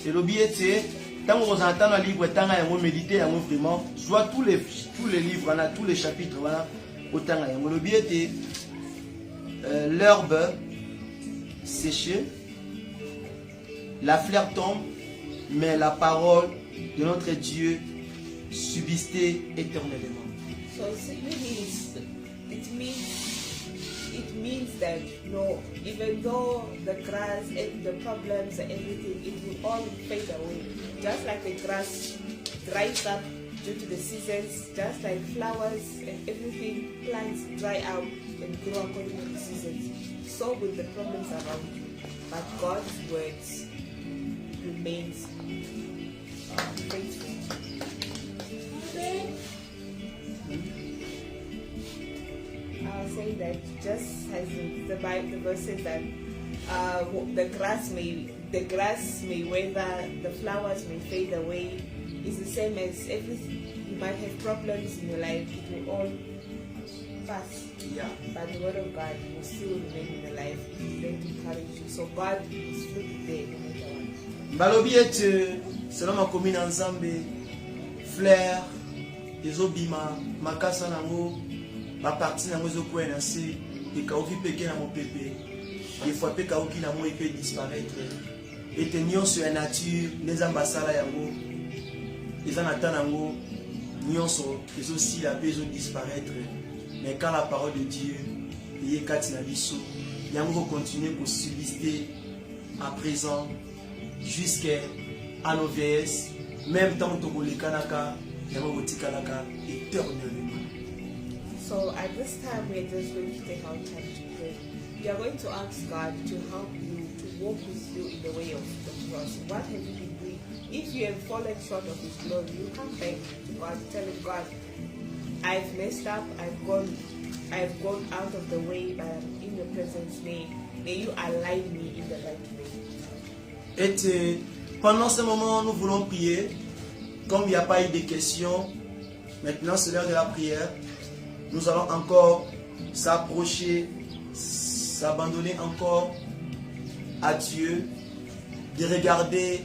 c'est l'objet, tant que vous entendez le livre, tant que vous méditez, vraiment, soit tous les livres, tous les chapitres, voilà, autant que vous l'objet, l'herbe séchée, la fleur tombe, mais la parole de notre Dieu subsistait éternellement. So it means that even though the grass and the problems and everything, it will all fade away. Just like the grass dries up due to the seasons, just like flowers and everything, plants dry out and grow according to the seasons. So will the problems around you. But God's words remains faithful. I'll say that just as the verse says that the grass may wither, the flowers may fade away. It's the same as everything. You might have problems in your life, it will all pass. Yeah. But the word of God will still remain in your life. It is going to encourage you. So God will still be there no matter what. Balobi ete selon ma commune ensemble fleur ezobima makasa nango ba parti nango ezokwena se ekauki peke na mopepe des fois pe kauki na mo peut disparaître ete nyonso ya nature les ambasala yango ezana tanango nyonso ezosila pe ezo disparaître. Mais quand la parole de Dieu est kati na biso yango continuer pour subsister à présent jusqu'à nos vieillesses, même tant que nous kanaka yango tikalaka éternellement. So at this time we are just going to take our time to pray. We are going to ask God to help you, to walk with you in the way of the cross. What have you been doing? If you have fallen short of His glory, you come back to God, telling God, I've messed up, I've gone out of the way, but I'm in your presence. May you align me in the right way. Et pendant ce moment, nous voulons prier. Comme il n'y a pas eu de questions, maintenant c'est l'heure de la prière. Nous allons encore s'approcher, s'abandonner encore à Dieu, de regarder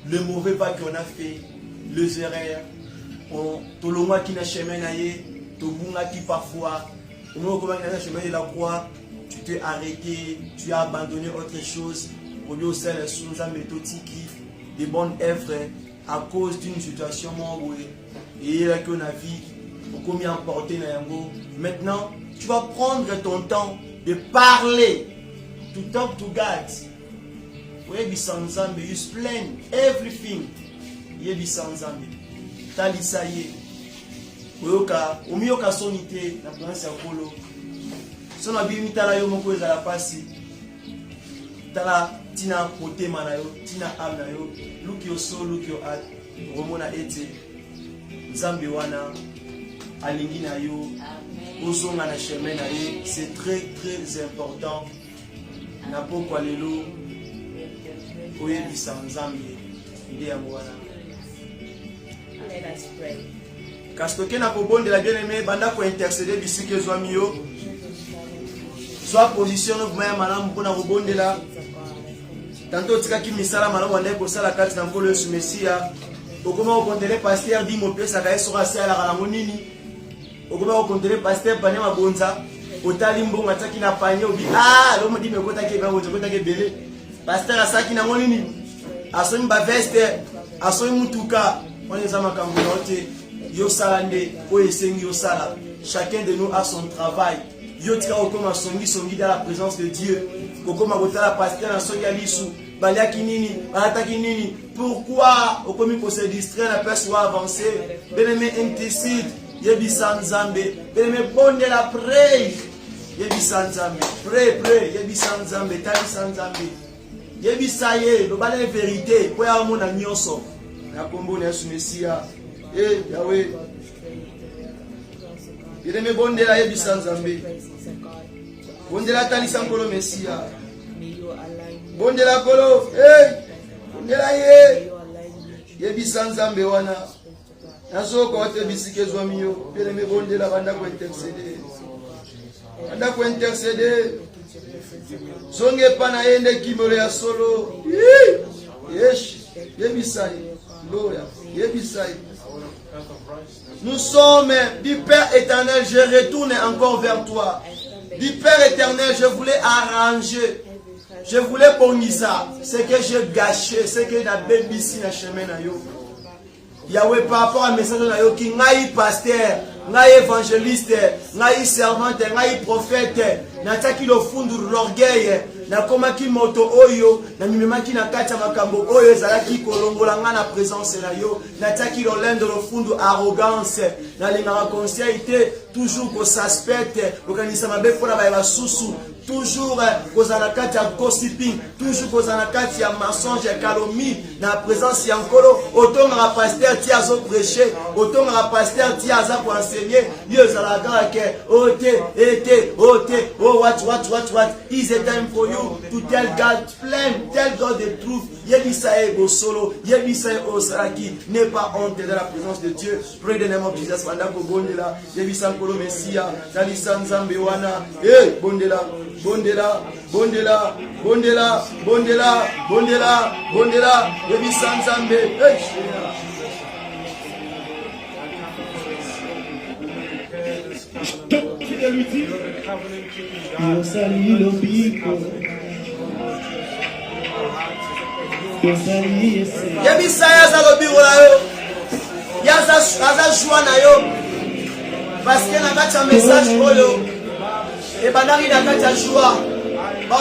le mauvais pas qu'on a fait, les erreurs. Tout le monde qui n'a chemin naïe, tout le monde qui parfois, au moment où on a chemin de la croix, tu t'es arrêté, tu as abandonné autre chose. Pour lui aussi, les sous des bonnes œuvres à cause d'une situation et là qu'on a vu, combien emporté maintenant, tu vas prendre ton temps de parler, to talk to God. Oui, bisanzambe, you explain everything. Ye bisanzambe, talisaye. Oyoka, umioka sonite na prononce ya kolo. Sona bimi tala yo moko ezala pasi. Tala tina potema na yo, tina am na yo, look your soul, look your heart. Romona ete Nzambe wana alingi na yo, ozonga na chemin na ye, c'est très très important. Na pokwa lelo oyebisa Nzambe ide ya mwana. Let us pray. Kasi toke na kobondela bien-aimé banda ko intercéder bisike zwami yo. Soit position no maya malamu mpona kobondela. Tanto tikaki misala malamu ande kosala kati na nkolo Yesu Mesia. Okoma okondele pasteur di mopesa ka yeso ka sala kana monini. Okoma okondele pasteur bane mabonza. Otali mbongo ataki na panye obi lo modi mekota ke ba bonza kota ke bele. Pasteur asaki na monini. Asoni ba veste, asoni mutuka. On les a makambo yote. Yo salande o esengi yo sala. Chacun de nous a son travail. Yo tika okoma songi dans la présence de Dieu. Okoma kotala pasteur na songi alisu. baliaki nini, balataki nini. Pourquoi okomi ko se distraire na place ou avancer? Bien-aimé, intercede, yebisa Nzambe. Bien-aimé, bonne la pray. Yebisa Nzambe. Pray, yebisa Nzambe, talisa Nzambe. Yebisa ye, lo bala vérité, po ya mona nyonso. Na kombo na Yesu Mesia. Yahweh. Bien-aimé, bonne la yebisa Nzambe. Bonne la talisa nkolo Mesia. Bonde la kolo, bonde la ye, yebisa Nzambe wana, naso kwa te bisike zwami yo, bien-aimé bonde la banda ko intercéder, zonge pana yende kimole ya solo, yesh, yebisa ye, gloria, yebisa ye. Nous sommes, du Père éternel, je retourne encore vers toi. Du Père éternel, je voulais arranger. Je voulais bonisa, ce que j'ai gâché, ce que na baby ici na chemin na yo. Yahweh par rapport à message na yo qui ngai pasteur, ngai évangéliste, ngai servante, ngai prophète, na taki lo fundu l'orgueil, na komaki moto oyo, na mimemaki na kati makambo oyo ezalaki kolongola nga na présence na yo, na taki lo lendo lo fundu arrogance, na linga conseil toujours ko suspect, organiser mabe pona ba basusu. Toujours kozanakati ya gossiping, toujours kozanakati ya mensonge ya calomnie na présence ya nkolo, autant la pasteur ti azo prêcher, autant la pasteur ti aza ko enseigner, yo zalaka ke what is a time for you to tell God plain, tell God the truth. Yebisa ego solo, yebisa osaraki, n'est pas honte de la présence de Dieu. Pray the name of Jesus, manda ko bondela, yebisa nkolo Mesia, talisa Nzambe wana, bondela. Bondela, bondela, bondela, bondela, bondela, bondela, yebisa Nzambe. Yebisa yaza lobiro na yo, yaza joie na yo, parce que na kati ya message oyo. Et pendant qu'il a fait la joie,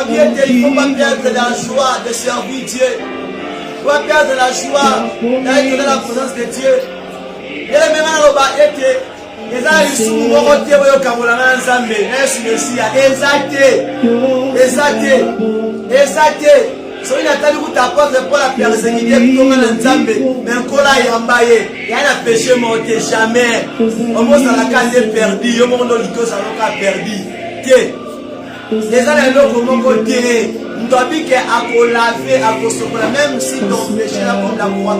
il ne faut pas perdre la joie de servir Dieu. Il ne faut pas perdre la joie d'être dans la présence de Dieu. Et le même moment, il y a des sous qui ont été ensemble. Exacté. Si on a tenu que tu apportes pour la persécuter, mais encore là, il y a un péché monté jamais. Au moins, ça n'a qu'à être perdu. Au moins, ça n'a qu'à perdu. Les gens ne peuvent pas dire même si ton péché là comme la croix,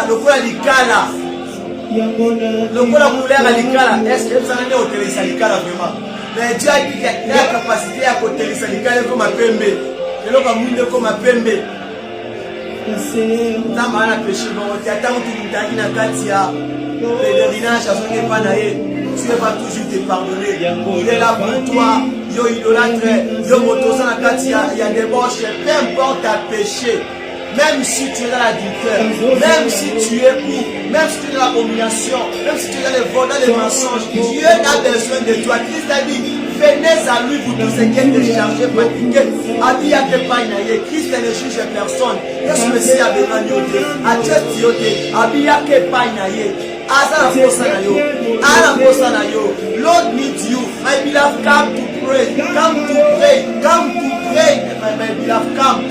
le coup à l'icala, le coup à mouler à l'icala, est-ce que ça n'est pas au télésalicala vraiment? Mais Dieu a dit qu'il y a la capacité à côté télésalicala comme un pembe, et l'on va mouler comme un pembe. Ça m'a un péché, tu attends que tu n'as pas dit à pèlerinage, à ce n'est pas naïf. Dieu va toujours te pardonner. Il est là pour toi. Yo idolâtre, yo motosa na kati ya débauche, peu importe ta péché. Même si tu es dans l'adultère, même si tu es où, même si tu es dans la domination, même si tu es dans les vols, dans les mensonges, Dieu a besoin de toi. Christ a dit, venez à lui pour tous ceux qui êtes déchargés, fatigués. Abia que painaye, Christ ne juge personne. Yesu Messie a besoin de Dieu. Adieu Dieu, abia que painaye. Lord needs you. My beloved, come to pray. Come to pray. Come to pray. My beloved, come.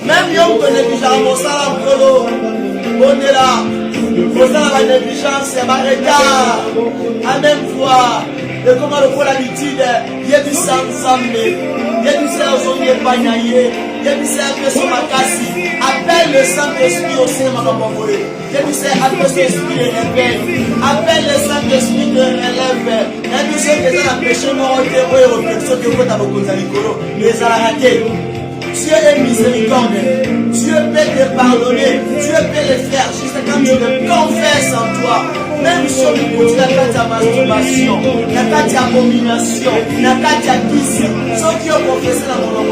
Même yo ko négligence mosala nkolo bondela mosala ba négligence ba retard en même fois Et comment le pour l'habitude, il y a du sang samé, il y a du sang au son panaillé, il y a du sang à son makasi. Appelle le Saint-Esprit au cinéma Kambobolé. Il y a du sang à son esprit de réveil. Appelle le Saint-Esprit de relève. Il y a du sang qui est dans le péché mort, qui est au réflexion que vous avez beaucoup de les a ratés. Dieu est miséricorde. Dieu peut te pardonner. Dieu peut le faire juste quand tu le confesses en toi. Même si on écoute la carte à masturbation, la carte à abomination, la carte à kisi. Ceux qui ont confessé dans mon nom,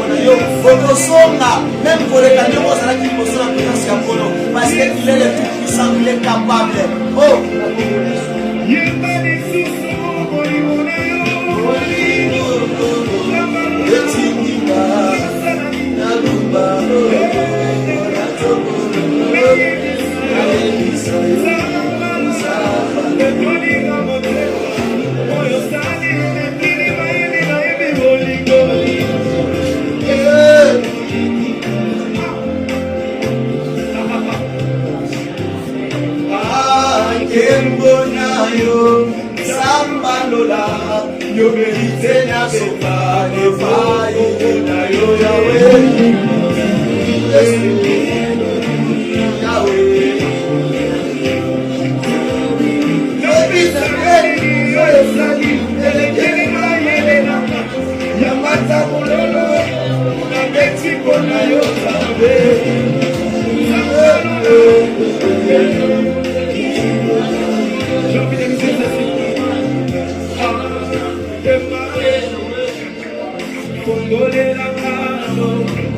même pour les camions, on s'arrête qu'il pose la présence à Polo. Parce qu'il est le tout puissant, il est capable. Oh! Yo mérite na sopa de faille na yo Yahweh. Yahweh. Yo bisane yo esali elekele na yelena. Yamata kololo na Mexico na yo sabe.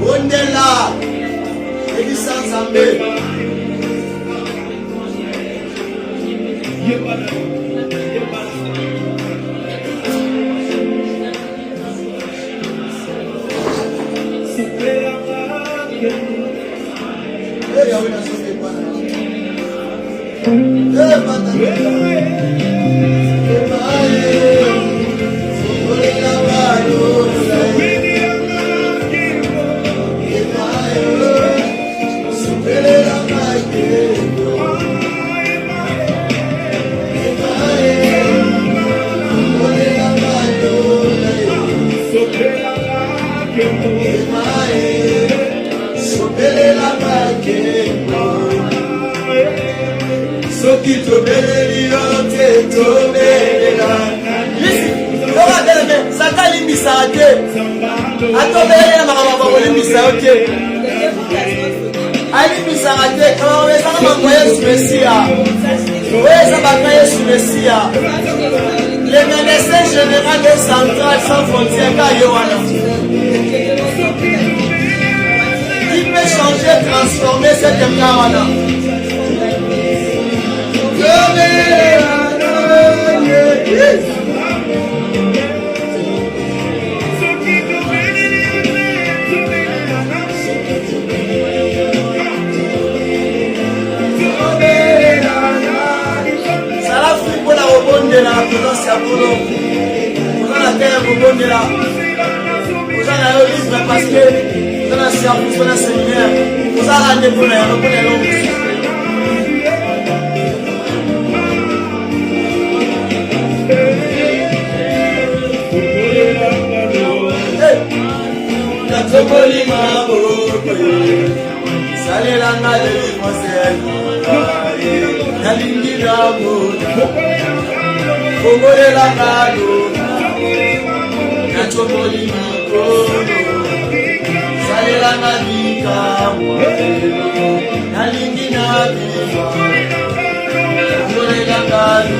Ondela, et sans Zambé. Le médecin général de Centrale sans frontières, qui peut changer, transformer cette Kawana. La présence à Polo. Vous en avez un bon de là. Vous en avez un livre parce que vous en avez un service, vous en avez un séminaire. Vous en avez un bon Ogore la gado, na chokoli makolo, sale la nabika, na lingi na biwa, ogore la gado.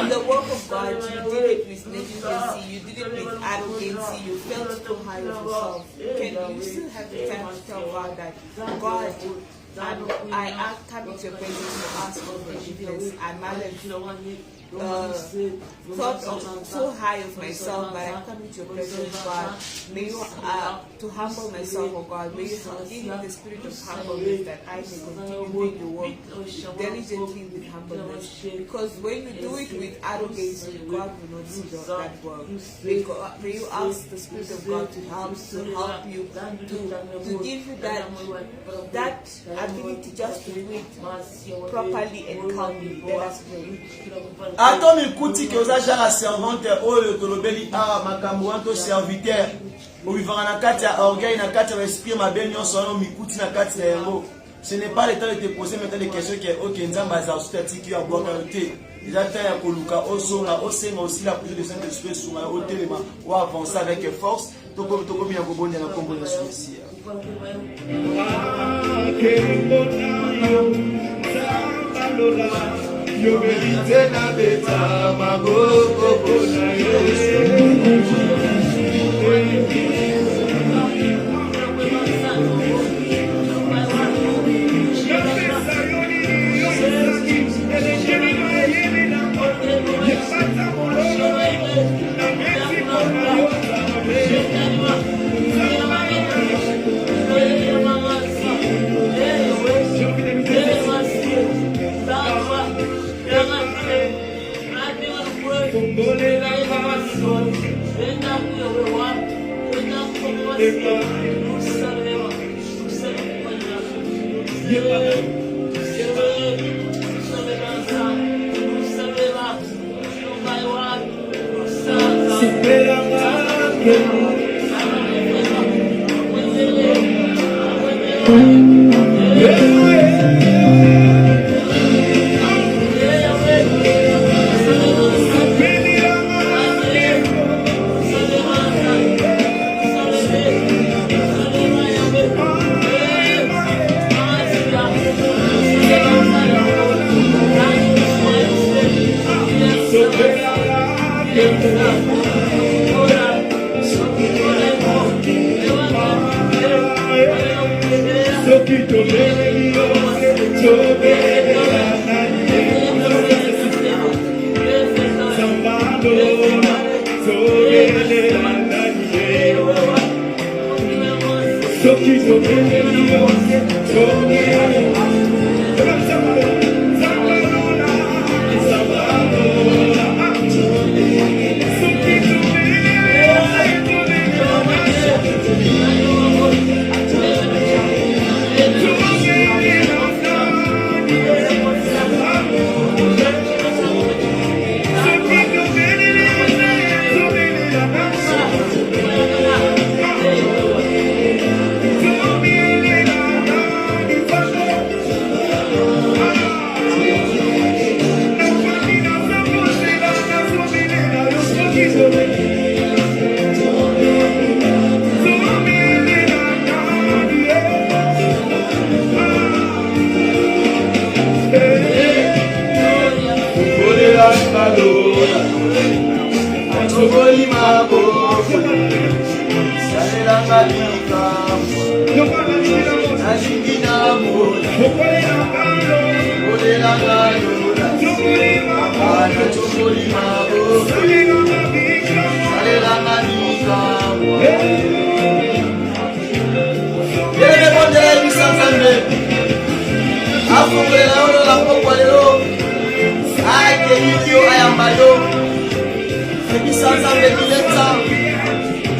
The work of God, you did it with arrogancy, you did it with arrogancy, you felt too high of yourself. Can you still have the time to tell God that, God, I come into your presence to ask for forgiveness. I might have thought of so high of myself, but I come into your presence, God. May you, to humble myself, oh God, may you give me the spirit of humbleness that I may continue doing the work diligently with humbleness. Because when you do it with arrogance, God will not see that work. May you ask the Spirit of God to help you, to give you that ability just to do it properly and calmly. Let us pray. Attends, écoute, que osa jara servante, oyo tolobeli a makambo wanto serviteur. Ovivanga na kati ya orgueil, na kati ya esprit mabe nyonso wana mikuti na kati ya yango. Ce n'est pas le temps de te poser maintenant des questions qui est ok nzamba za sutati ki ya boka yote. Les attentes ya koluka osonga osenga aussi la prière de Saint-Esprit sur la hotelema ou avancer avec force. Toko bien kobonja na kombo na souci. Yo mérite na beta magogo na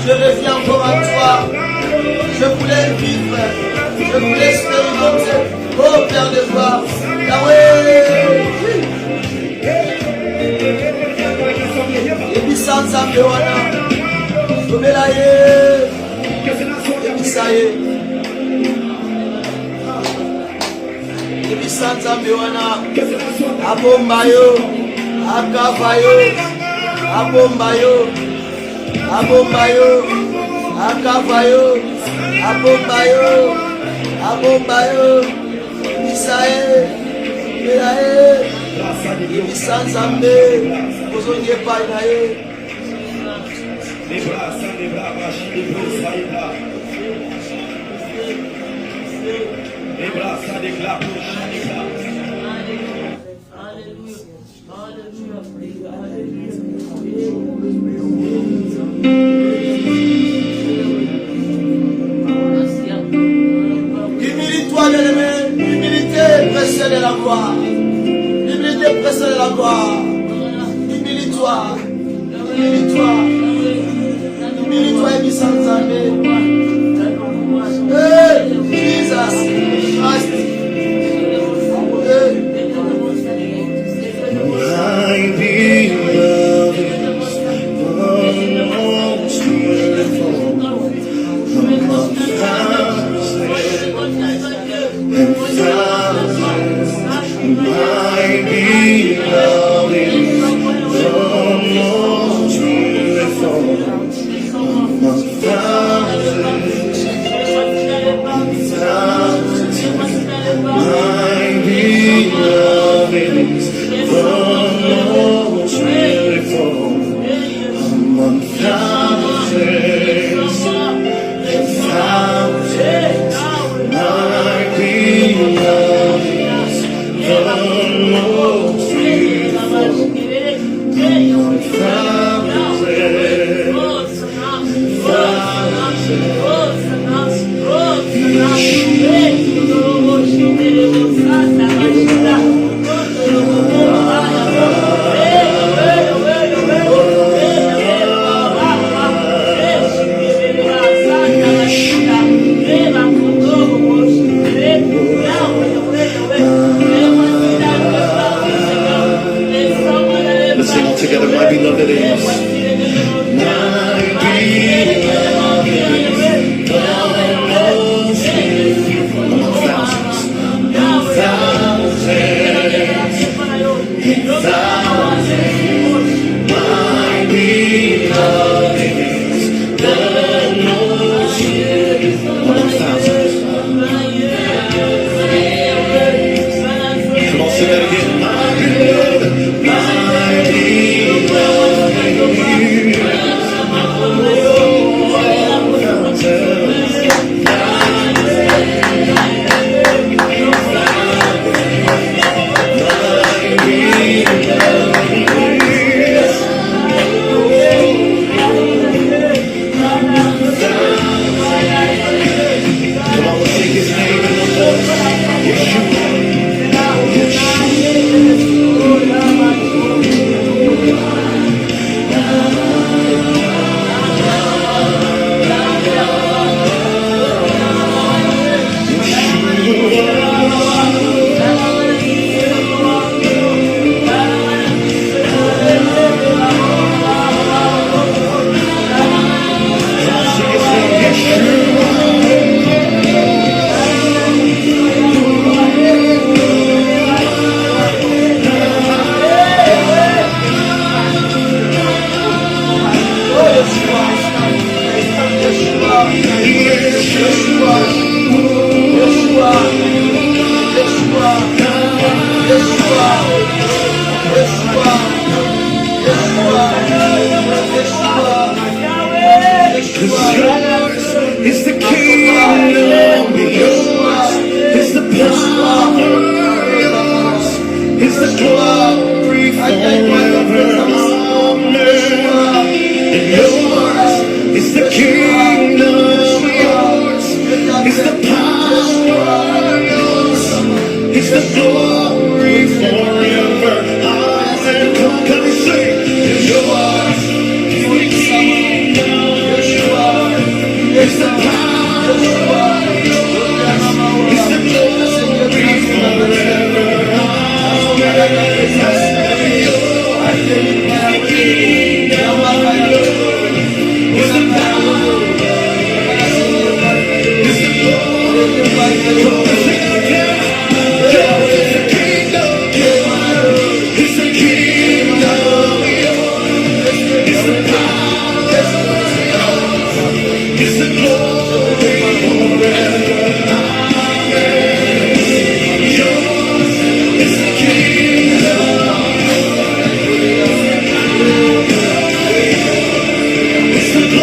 Je reviens encore à toi. Je voulais vivre. Je voulais expérimenter. Oh Père de gloire. Yahweh. Ebisa nzambe wana. Tomela ye. Ebisa ye. Ebisa nzambe wana. Abomba yo. Akava yo. Abomba yo. Abomba yo, akava yo, abomba yo, abomba yo, Isae, Elae, Ibisanzambe, Ozonye Painae, Humilie-toi, bien-aimé. Humilité précède la gloire. Humilité précède la gloire. Humilie-toi. Humilie-toi. Humilie-toi et dis sans jamais. Hey, Jesus Christ. Hey. My beloved is the most beautiful among thousands and thousands. My beloved is the most beautiful among thousands and thousands. My beloved is the most beautiful among thousands and thousands. My beloved is the most beautiful among Let's sing all together. My beloved is. My beloved is the most beautiful among thousands and thousands and thousands. My beloved is the most beautiful among thousands. Come on, sing that again. My beloved, my It's the kingdom, yours is the power, yours is the glory forever. Amen. And yours is the kingdom, yours is the power, yours is the glory forever. Amen. Come and sing. And yours is the kingdom, it's the power, it's the glory forever. It's the power, it's the glory. It's the kingdom, it's the kingdom, it's the power, it's the glory forever. Yours is the kingdom. It's the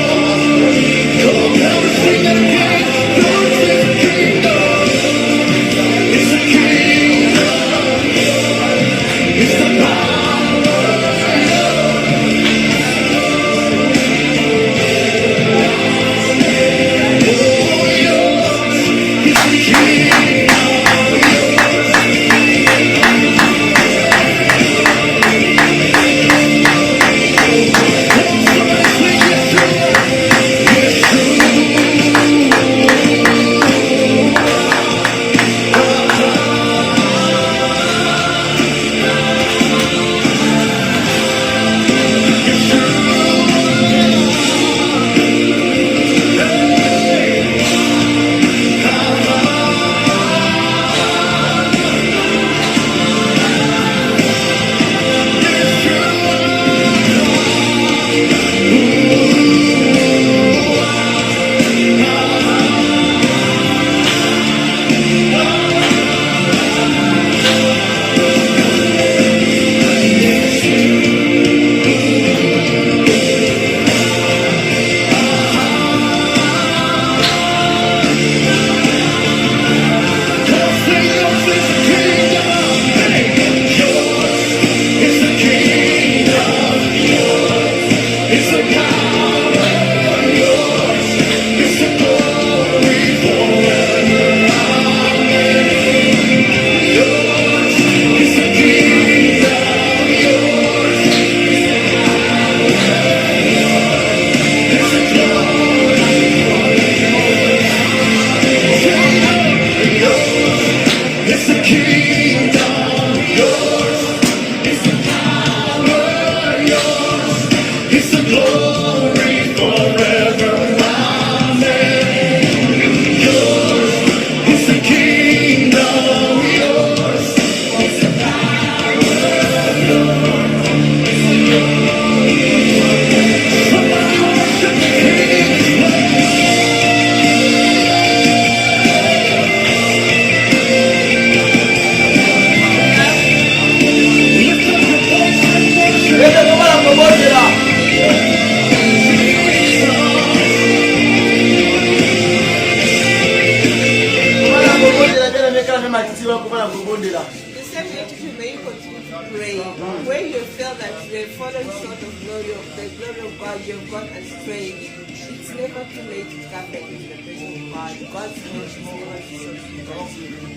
fallen short of the glory of God, you have gone astray. It's never too late to come back into the presence of God. God's mercy is never too short to come.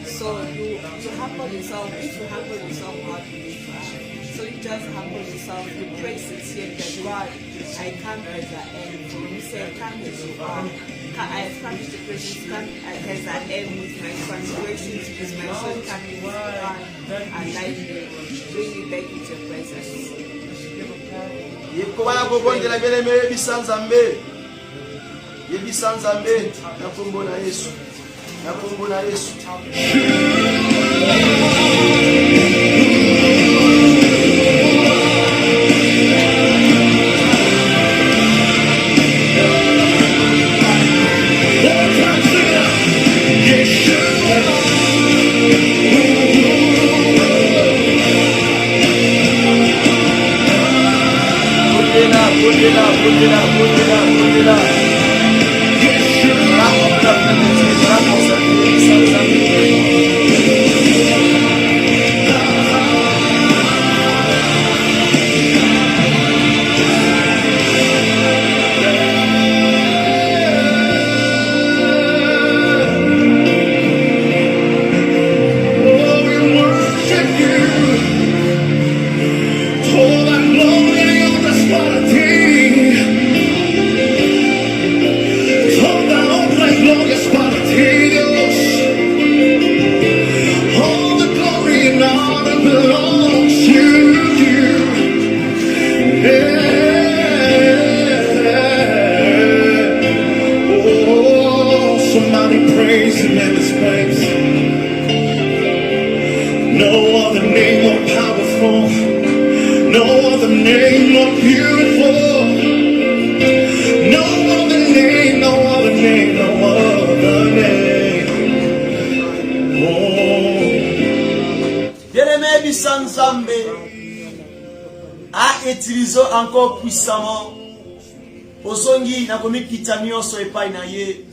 So you humble yourself. If you humble yourself, God will lift you up. So you just humble yourself. You pray sincerely that God, I come as I am. You say, come as you are. I have come to the presence, come as I am with my transgressions, with my shortcomings, God. Alive me, bring me back into your presence. Yekobaya kobondela beleme yebisa Nzambe. Yebisa Nzambe na kombo na Yesu. Na kombo na Yesu. Nzambe a utilisé encore puissamment Osongi na komi kitamio so epai na ye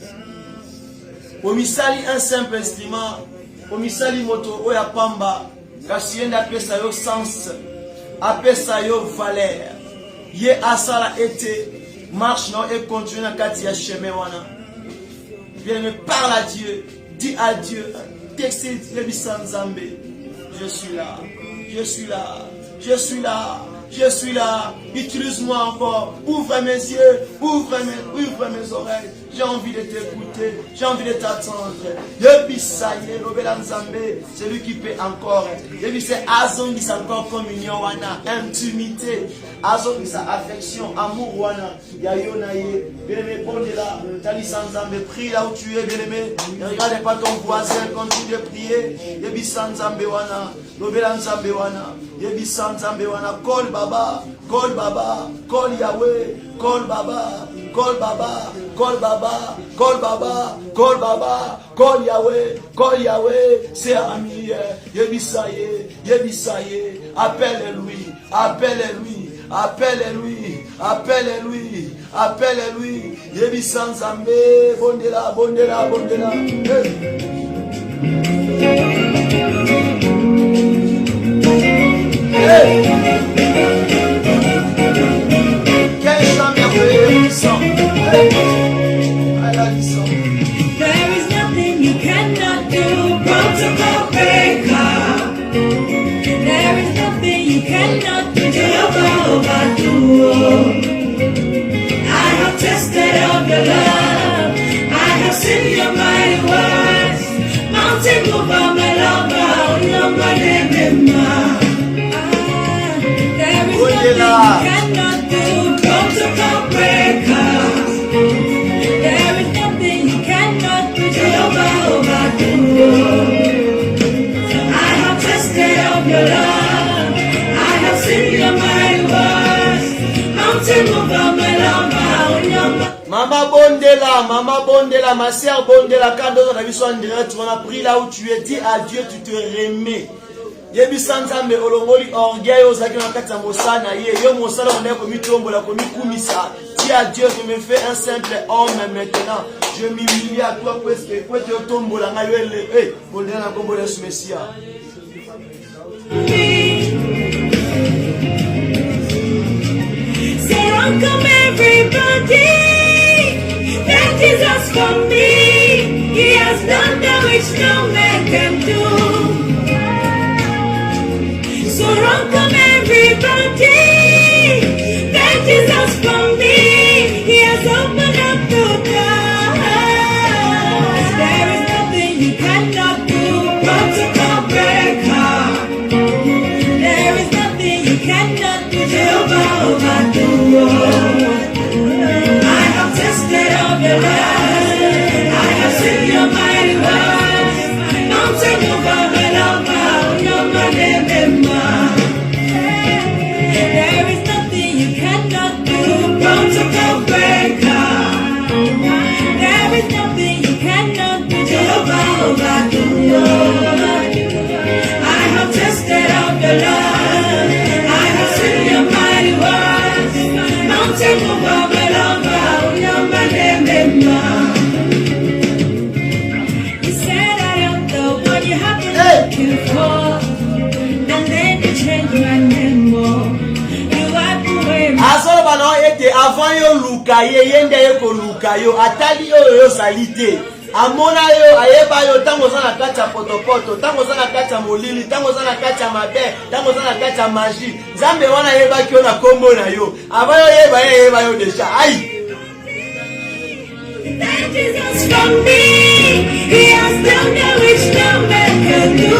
omisali un simple instrument omisali moto oya pamba kasi yenda pesa yo sens apesa yo valeur ye asala ete marche non et continue na kati ya chemin wana bien me parle à Dieu dis à Dieu texte le bisan Nzambe je suis là. Je suis là, je suis là, je suis là. Utilise-moi encore. Ouvre mes yeux, ouvre mes oreilles. J'ai envie de t'écouter, j'ai envie de t'attendre. Yebisaye, Robela Nzambe, c'est lui qui peut encore. Yebisaye, Azongi, c'est encore communion, wana, intimité. Azongi, c'est affection, amour, wana. Yayonaye, bien-aimé, Bondela, Talisa Nzambe, prie là où tu es, bien-aimé. Ne regarde pas ton voisin, continue de prier. Yebisa Nzambe, wana, Robela Nzambe, wana. Yebisa Nzambe, wana, call Baba, call Baba, call Yahweh, call Baba, call Baba. Call Baba, call Baba, call Baba, call Yahweh, c'est ami, Yebisaye, Yebisaye, appelle-lui, appelle-lui, appelle-lui, appelle-lui, appelle-lui, Yebisa Nzambe, bondela, bondela, bondela, hey. Quel chant merveilleux, there is nothing you cannot do, protocol breaker. There is nothing you cannot do, Jehovah do. I have tasted of your love, I have seen your mighty words. Mountain mover, my lover, you're my name. There is nothing you cannot do, protocol breaker. There is nothing you cannot do, Jehovah do. I have tasted of your love, I have seen your mighty words. Mountain mover, my lover, Maman Bondela, ma sœur Bondela, quand on a vu son direct, on a pris là où tu es, dis à Dieu, tu te remets. Yebisa Nzambe olongoli orgueil ozaki na kati ya mosana ye yo mosala on komi tombola komi kumisa dis à Dieu je me fais un simple homme maintenant je m'humilie à toi parce que faut te tombola nga yo ele Bondela na kombo Yesu Messia welcome everybody. Thank Jesus for me. He has done that which no man can do. So welcome everybody. Thank Jesus for me. He has opened up the doors. There is nothing you cannot do. Protocol breaker. There is nothing you cannot do. Jehovah overdo. I have tasted of your love. I have seen your mighty works. Mountain mover, my lover, your name. There is nothing you cannot do. Protocol breaker. There is nothing you cannot do. Jehovah overdo. I have tasted of your love. I have seen your mighty works. Mountain mover, my lover, your name. You said I am the one you have been looking for, and then you changed my name. You wipe away my azoloba na ete avant yo luka ye yende ye ko luka yo atali yo salite amona yo ayeba yo tango za na kati ya potopoto tango za na kati ya molili tango za na kati ya mabe tango za na kati ya magie nzambe wana yeba ki yo na kombo na yo ava yo yeba yo deja ai. Thank Jesus for me. He has done that which no man can do.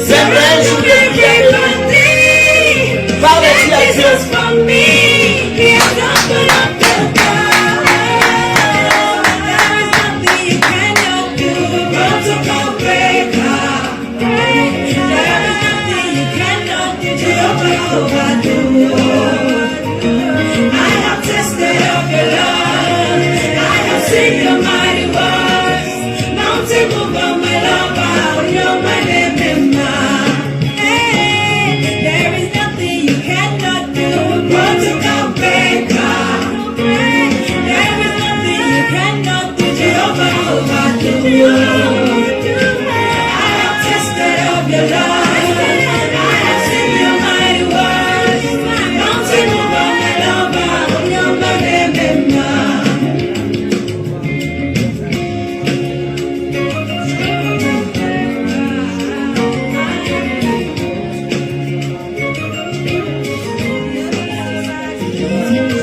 C'est vrai, je vous le dis. Parle Thank ici à Dieu. Jesus for me. He has opened up the door. There is nothing you cannot do. Protocol breaker. There is nothing you cannot do. Jehovah overdo. I have tasted of your love. I have seen your mighty works. Mountain mover, my lover, you're my name. Hey, there is nothing you cannot do. Protocol breaker. There is nothing you cannot do. Jehovah overdo. I have tasted of your love. I have seen your mighty works. Mountain mover, my lover, you're my name.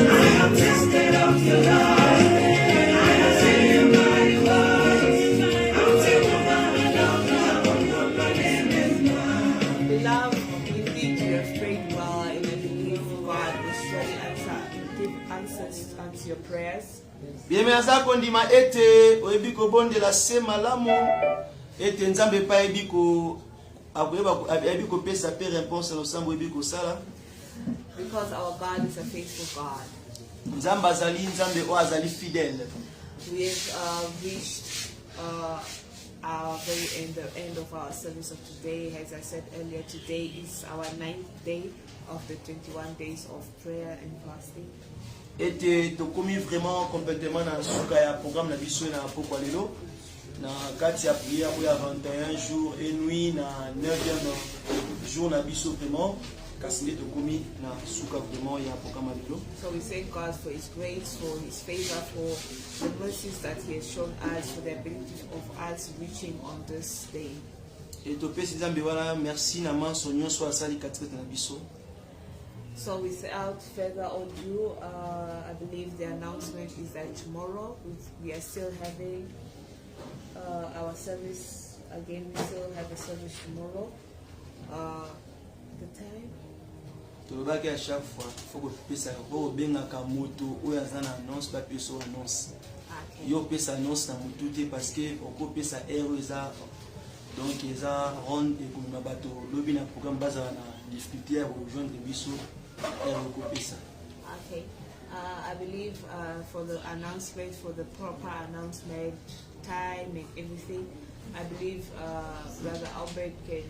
I have tasted of your love. I have seen your mighty works. Mountain mover, my lover, you're my name. Beloved, indeed you have prayed well, and I believe God will surely give answers unto your prayers. Bien aza kondima ete oyebi kobondela se malamu ete nzambe pa yebi ko ayebi kopesa pe réponse na osambo oyebi kosala. Because our God is a faithful God. Nzambe azali nzambe oyo azali fidèle. We have reached our the end of our service of today. As I said earlier, today is our 9th day of the 21 days of prayer and fasting. Ete tokomi vraiment complètement na suka ya programme na biso na pokwa lelo na kati ya prière oyo ya 21 jours et nuit na 9e jour na biso vraiment kasi nde tokomi na suka vraiment ya programme ya lelo. So we thank God for His grace, for His favor, for the mercies that He has shown us, for the ability of us reaching on this day. Et topesi nzambe wana merci na manso nyonso asali katikati na biso. So without further ado, I believe the announcement is that tomorrow we are still having our service again. We still have a service tomorrow. The time? tolobaki à chaque fois faut kopesa po bengaka moto oyo aza na annonce ba peso annonce Okay. yo pesa annonce na motu te parce que okopesa erreur eza donc eza ronde et comme bato lobi na programme bazala na difficulté à rejoindre biso erreur okopesa. Okay. I believe for the announcement, for the proper announcement, time and everything, I believe Brother Albert can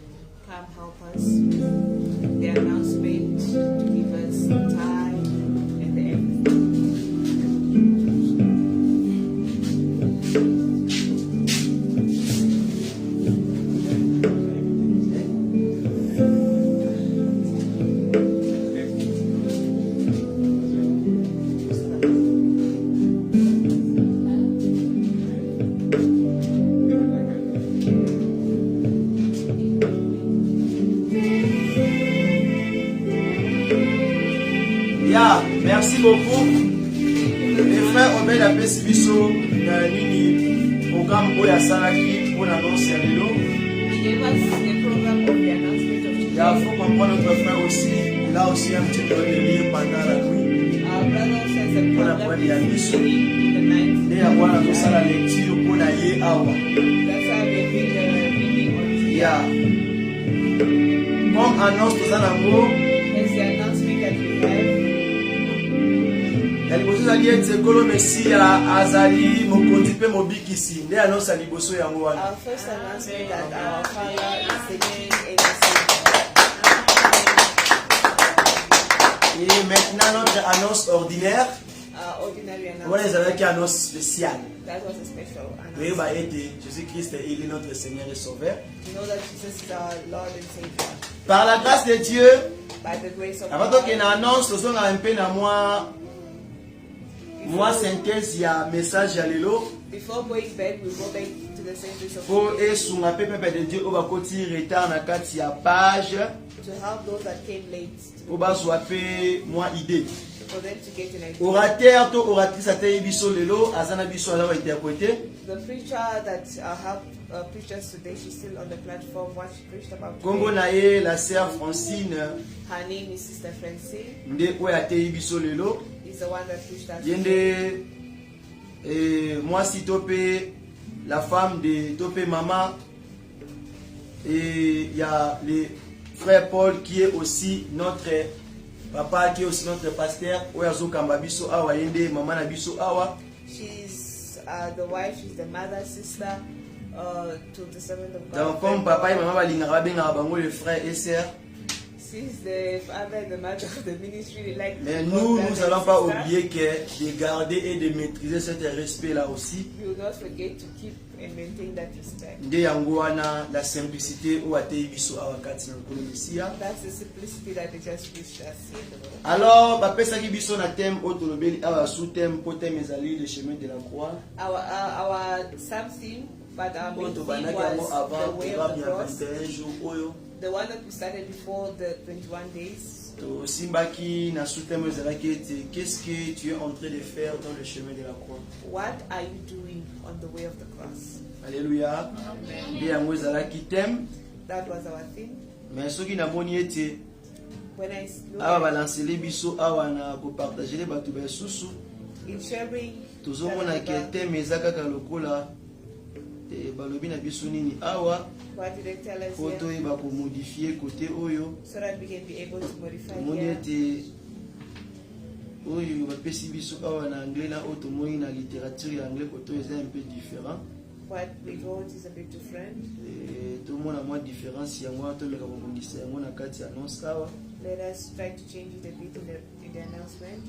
come help us with the announcement, to give us the time and the everything. merci beaucoup. Les frères Obed apesi biso na nini programme oyo asalaki pour l'annonce ya lelo. He gave us the program of the announcement of Il today. faut comprendre notre frère aussi. Là aussi un petit peu de lire pendant la nuit. Our brother says the Voilà, program voilà, is il y a reading in the night. Nde yango wana tosala lecture pour na ye awa. That's why we're doing the reading on today. Ya. Comme annonce toza nango. It's the announcement that we have. Ya liboso ezali ete Nkolo Mesiya azali mokonzi mpe mobikisi. Nde annonce ya liboso yango wana. Our first announcement that our Father is the King and the Savior. Et maintenant notre annonce ordinaire. Our ordinary Voilà, announcement. ezalaki annonce spéciale. That was a special Oui, announcement. bah, Jésus-Christ est notre Seigneur et Sauveur. To know that Jesus is our Lord and Savior. Par la grâce de Dieu, By the grace of avant God. que na annonce, tozonga un peu na moi synthèse ya message ya lelo. Before going back, we'll go back to the sentence of Po esunga pe peuple de Dieu oba koti retard na kati ya page. to help those that came late, Oba zwa pe moi idée. for them to get an idea. Orateur to oratrice ateye biso lelo, azana biso ala ba interpréter. The preacher that helped preach us today, she's still on the platform. What she preached about Kongo today. na ye la sœur Francine Her name is Sister Francine. nde oyo ateye biso lelo. Is the one that preached us. Yende moi si topé la femme de topé maman et il y a le frère Paul qui est aussi notre papa qui est aussi notre pasteur oyazo kamba biso awa yende maman na biso awa She's the wife, she's the mother, sister to the servant of God. donc comme papa et maman balingaka benga bango les frères et sœurs She's the father and the mother of the ministry. Like mais God, nous brother nous and allons pas sister. oublier que de garder et de maîtriser ce respect là aussi. We will not forget to keep and maintain that respect. Nde yango wana la simplicité oyo ateye biso awa kati na Nkolo Mesiya. That's the simplicity that they just preached us in. Alors, bapesaki biso na thème oyo tolobeli awa sous thème po thème ezali le chemin de la croix. Our something, but our Oyo main theme tobandaki yango was avant the way of programme the ya cross. 21 jours oyo. The one that we started before the 21 days. Tosimbaki na sous thème ezalaki ete qu'est-ce que tu es en train de faire dans le chemin de la croix. What are you doing on the way of the cross? Alléluia. Nde yango ezalaki thème. That was our theme. Mais soki namoni ete When I look awa at balancele biso awa na kopartagele bato basusu in sharing, tozomona ke thème eza kaka lokola balobi na biso nini awa what did they tell us po here? toyeba komodifie kote oyo So that we can be able to modify tomoni here. ete oyo bapesi biso awa na anglais na oyo tomoni na littérature ya anglais kote oyo eza un peu différent. What we wrote is a bit different. tomona mwa différence yango wana toleka kobongisa yango na kati ya annonce awa. Let us try to change it a bit in the announcement.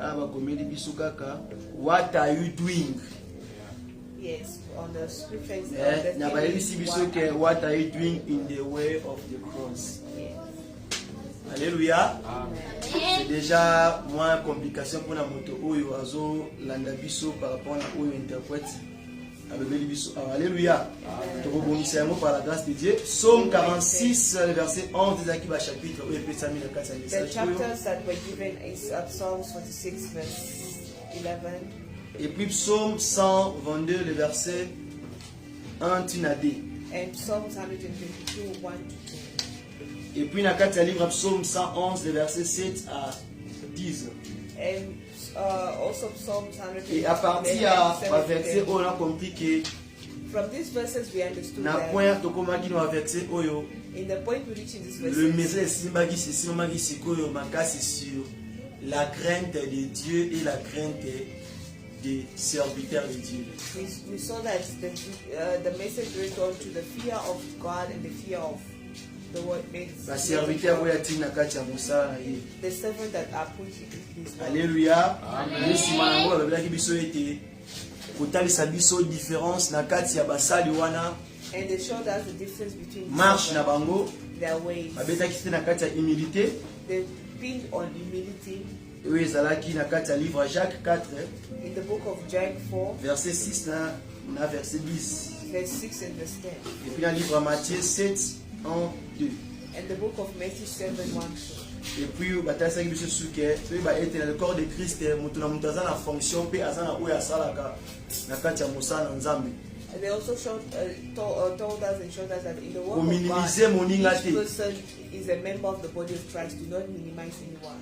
Awa bakomeli biso kaka what are you doing. Yes, on the scriptures. Na bayebisi biso ke what are you doing in the way of the cross. Yes. Alléluia. Amen. C'est déjà moins complication pour la moto oyo azo landa biso par rapport à oyo interprète alobeli biso. Alléluia. Tokobongisa yango par la grâce de Dieu. Psaume 46 le verset 11 ezaki ba chapitre oyo epesami na kati ya The message oyo. chapters that were given is Psalms 46 verse 11. Et puis psaume 122 le verset 1 tinade. And Psalms 122, 1 to 2. Et puis na kati ya livre psaume 111 le verset 7 à 10. And also Psalms 100. Et à partir à verset oyo on a compris que from these verses we understood na that point tokomaki na verset oyo in the point we reach in this le verse, message esimamaki sikoyo makasi sur la crainte de Dieu et la crainte des serviteurs de Dieu. we saw that the message went on to the fear of God and the fear of the word Ba serviteur oyo atina na kati ya mosala na ye. the servant that are put in this world. Alléluia. Nsima nango balobelaki biso ete kotalisa biso différence na kati ya basali wana And they showed us the difference between marche na bango their ways. babetaki te na kati ya humilité They pinned on humility oyo ezalaki na kati ya livre Jacques 4 in the book of Jack 4, verset 6 na verset 10. verse 6 and verse 10. Et puis dans le livre Matthieu 7 1 2. And the book of Matthew 7, 1 2. Et puis batasaki biso suke soki baete na le corps de Christ moto na moto aza na fonction mpe aza na oyo asalaka na kati ya mosala na Nzambe. And they also told us and showed us that in the work of Minimize God, moninga each te. person is a member of the body of Christ. Do not minimize anyone.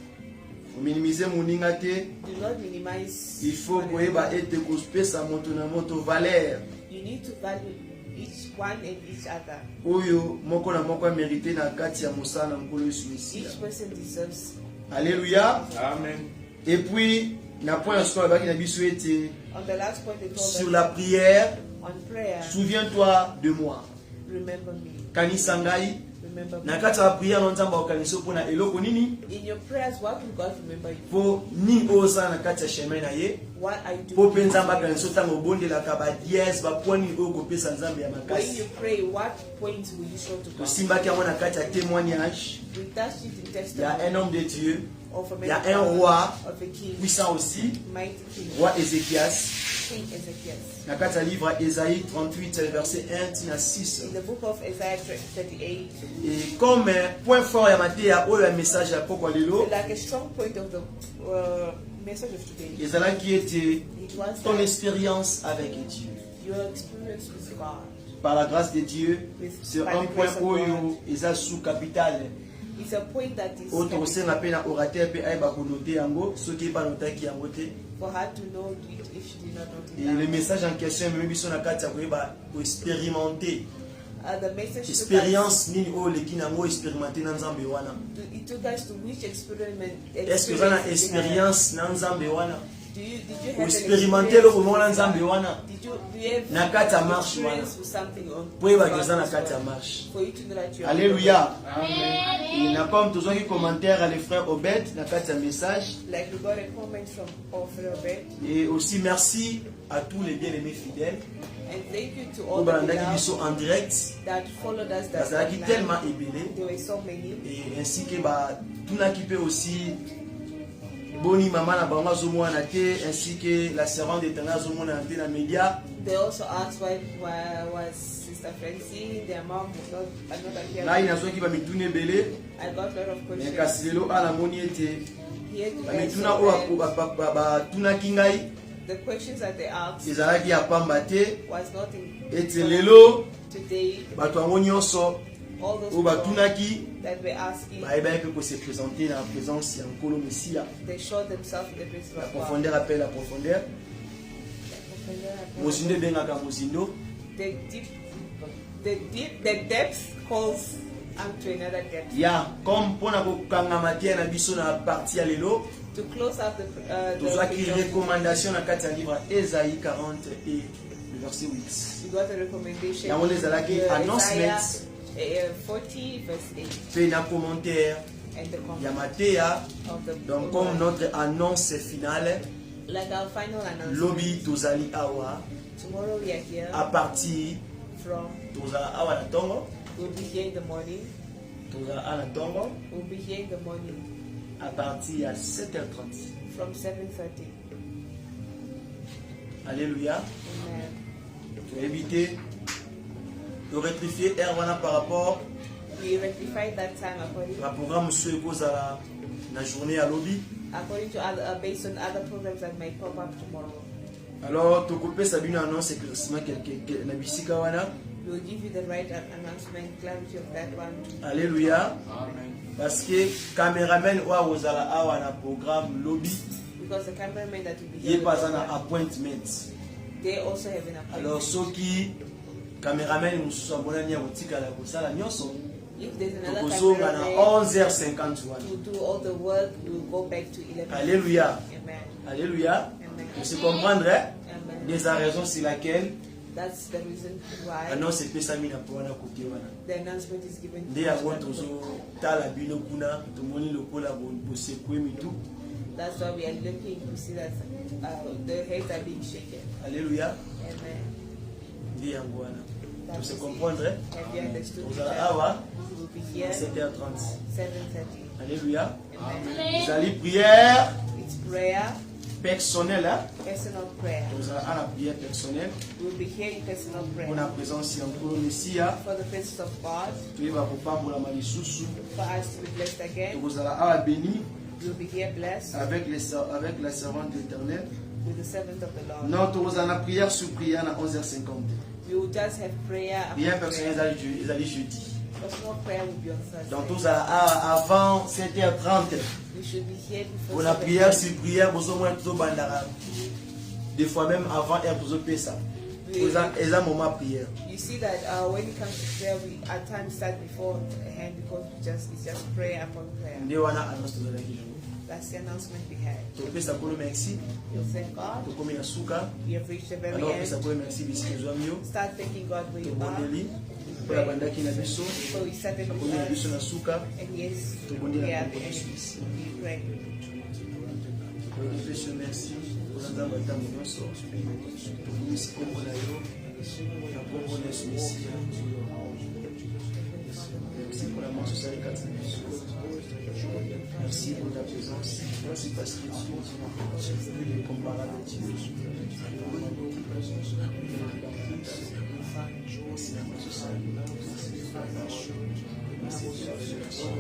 Minimize moninga te. Do not minimize. Il faut one koyeba another. ete kopesa moto na moto valeur You need to value each one and each other. oyo moko na moko amérite na kati ya mosala na nkolo Yesu Mesia. Each person deserves. Alléluia. Amen. Et puis na point ya sikoyo abaki na biso ete On the last point, they told sur us la prière, on prayer, souviens-toi de moi. remember me. Kanisa ngai Remember me. na kati ya prière na nzambe akokanisa mpona eloko nini In your prayers, what will God remember you? po nini oyo osala na kati ya chemin na ye What I do. po mpe nzambe akanisa ntango obondelaka badiese bapoint nini oyo kopesa nzambe ya When you makasi. pray, what points will you show to God? Tosimbaki yango na kati ya témoignage. We touched it in Il y a un testimony homme de Dieu, of a il y a man un of roi God, of a king, puissant aussi, mighty king, roi Ézéchias. King Ezekiel. Na kati ya livre Ésaïe 38, verset 1 tina 6. In the book of Isaiah 38, Et comme point fort ya mateya oyo ya message ya pokwa lelo, like a strong point of the message of today, ezalaki ete it was ton that expérience avec Dieu. your experience with God. Par la grâce de Dieu, c'est un point oyo eza sous capital. It's a point that is Oyo tokosenga mpe na orateur mpe ayeba konote yango soki ebanotaki yango te. for her to know it if she did not Et know le it. message en question ememi biso na kati ya koyeba koexpérimenter. The message Expérience nini oyo oleki nango expérimenter na nzambe wana. it took us to which experiment. Est-ce que oza na did you have? expérience na nzambe wana? Did you have an Koexperimenter eloko moko na experience nzambe with wana. God? Did you have Na kati ya marche wana. experience with something on Po oyebaki God eza na was kati ya God? marche. For you to know that you are Alléluia. Amen. Et na comme tozwaki commentaire à le frère Obed na kati ya message. like we got a comment from Robert, Et aussi merci à tous les bien-aimés fidèles and thank you to oyo all the balandaki beloved biso en direct. that followed us that Bazalaki online. tellement ébélé. There were so many. Et ainsi que batunaki mpe aussi boni mama na bango azomona te, ainsi que la servante d'éternel azomona te na média. They also asked why was Sister Francine, their mom was not here. Ngai nazwaki bamituna ebele, I got a lot of mais questions. kasi lelo ana moni ete Here today, bamituna so oyo that batunaki ngai the questions that they asked ezalaki ya pamba te, was not in ete lelo today. bato yango nyonso All those oyo people batunaki that were asking, bayebaki mpe kose présenter na présence ya nkolo Mesia. they showed themselves in the presence La of God. profondeur appelle la profondeur. Mozindo ebengaka mozindo. The depth calls unto another depth. Ya comme mpona kokangama te na biso na parti ya lelo, To close up the tozwaki video, recommandation na kati ya livre Ésaïe 40 et le verset 8. we got a recommendation. Yango nde ezalaki Isaiah announcement 40 verse 8 mpe na commentaire and the ya comment mateya. of the Donc comme notre annonce finale, like our final announcement. lobi tozali awa Tomorrow we are here à partir from, tozala awa na ntongo, we'll be here in the morning. tozala awa na ntongo We'll be here in the morning à partir ya 7h30. from 7:30. Alléluia. Amen. Toyebi te torectifie heure wana par rapport We rectified that time according na programme mosusu ekozala na journée ya lobi. to other based on other programs that might pop up tomorrow. Alors tokopesa bino annonce éclaircissement na bisika wana. We'll give you the right announcement, clarity of that one. Alléluia. Amen. Parce que caméraman oyo akozala awa na programme lobi Because the cameraman that will be ye here, mpe aza na appointment. they also have an Alors appointment. soki caméraman mosusu amonani ya kotikala kosala nyonso, If there's another tokozonga na cameraman 11h50 wana. to do all the work, we'll go back to 11. Alléluia. Amen. Alléluia. Amen. Vous se comprendre, hein? Amen. Des raisons sur laquelle That's the reason why annonce epesami na mpo wana kote wana. the announcement is given. Nde yango tozotala bino kuna tomoni lokola bosekwe mitu. That's why we are looking to see that the heads are being shaken. Alléluia. Amen. Nde yango wana. That's Vous se it. comprendre, hein? Have you understood? Tozala awa We'll be here 7h30. 7:30. Alléluia. Amen. Ezali prière It's prayer personnel, hein? personal prayer. Nous allons la prière personnelle. We will be here in personal prayer. Pour la présence encore Messia. For the presence of God, Tu vas pour la malisusu. for us to be blessed again. Nous allons béni We will be here blessed avec la servante de l'Éternel. with the servant of the Lord. Non, nous allons prière sur prière à 11h50. We will just have prayer after Prière personnelle, prayer. ils allaient jeudi. Personal prayer will be on Donc, Thursday. nous allons avant 7h30. We should be here Pour before la 7 prière o'clock. sur prière, vous avez moins tout bandara. Des fois même avant, vous avez ça. Vous avez un moment de prière. You see that when it comes to prayer, we at times start before hand because it's just prayer upon prayer. Ndio wana annonce de la jour. That's the announcement we had. Topesa kolo merci. We'll thank God. Tokomi asuka. We have reached the very Alors pesa end. kolo merci bisiki zwamio. Start thanking God where you are. Tobondeli. Pour la bandaki na biso. So we started with Tokomi na biso na us, suka. and yes, Tobondi we na are kombo the na end. Suisse. We pray. Tokomi merci. Kozanga batambo nyonso. Tokomi sikombo na yo. Na kombo na Yesu Messia. Merci pour la mort sociale et merci pour ta présence. Merci parce que tu es incomparable à Dieu. Merci la mort sociale. Merci pour la révélation.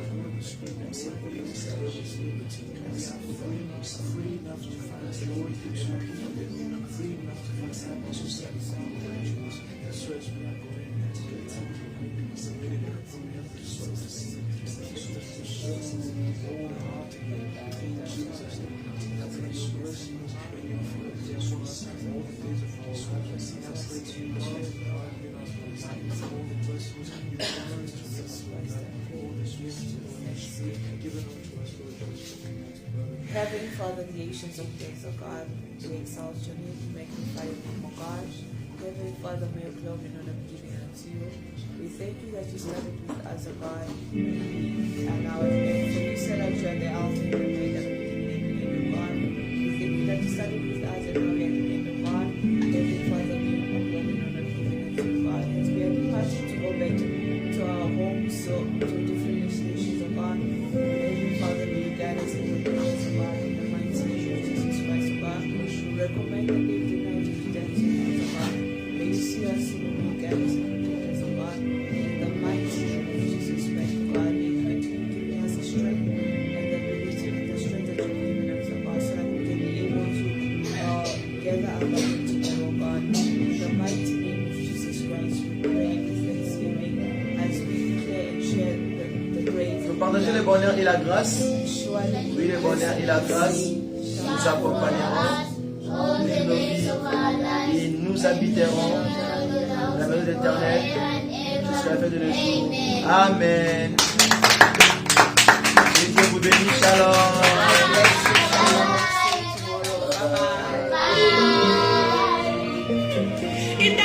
Merci pour les messages. Merci pour la réponse. Merci pour les questions. Merci la mort sociale. Heavenly Father, the ancients of days, O God, we exalt your name, we magnify your name, O God. Heavenly Father, may your glory and honor be given unto you. We thank you that you started with us, O God, and now at the end. For you said that you are the Alpha and the Omega, the beginning and the end, O God. We thank you that you started with us, and now we are at the end, O God. Heavenly Father, may your glory and honor be given unto you, God. As we are departing to go back to our homes, so to different destinations, O God. Heavenly Father, may you guide us in your prayers, O God, in the mighty name of Jesus Christ, O God. We recommend and live the night of death to you, O God. May you see us and may you guide us and protect us, O God. In the mighty name of Jesus Christ, O God. May you continue giving us the strength and the ability and the strength that you've given us, O God, so that we can be able to gather our body together, O God. In the mighty name of Jesus Christ, we pray with thanksgiving as we declare and share the grace. Nous partageons le bonheur et la grâce. Surely, Oui, le bonheur et la grâce nous accompagneront dans nos vies et nous habiterons dans la maison de l'Éternel jusqu'à la fin de nos jours. Amen. Que Dieu vous bénisse. Shalom. In the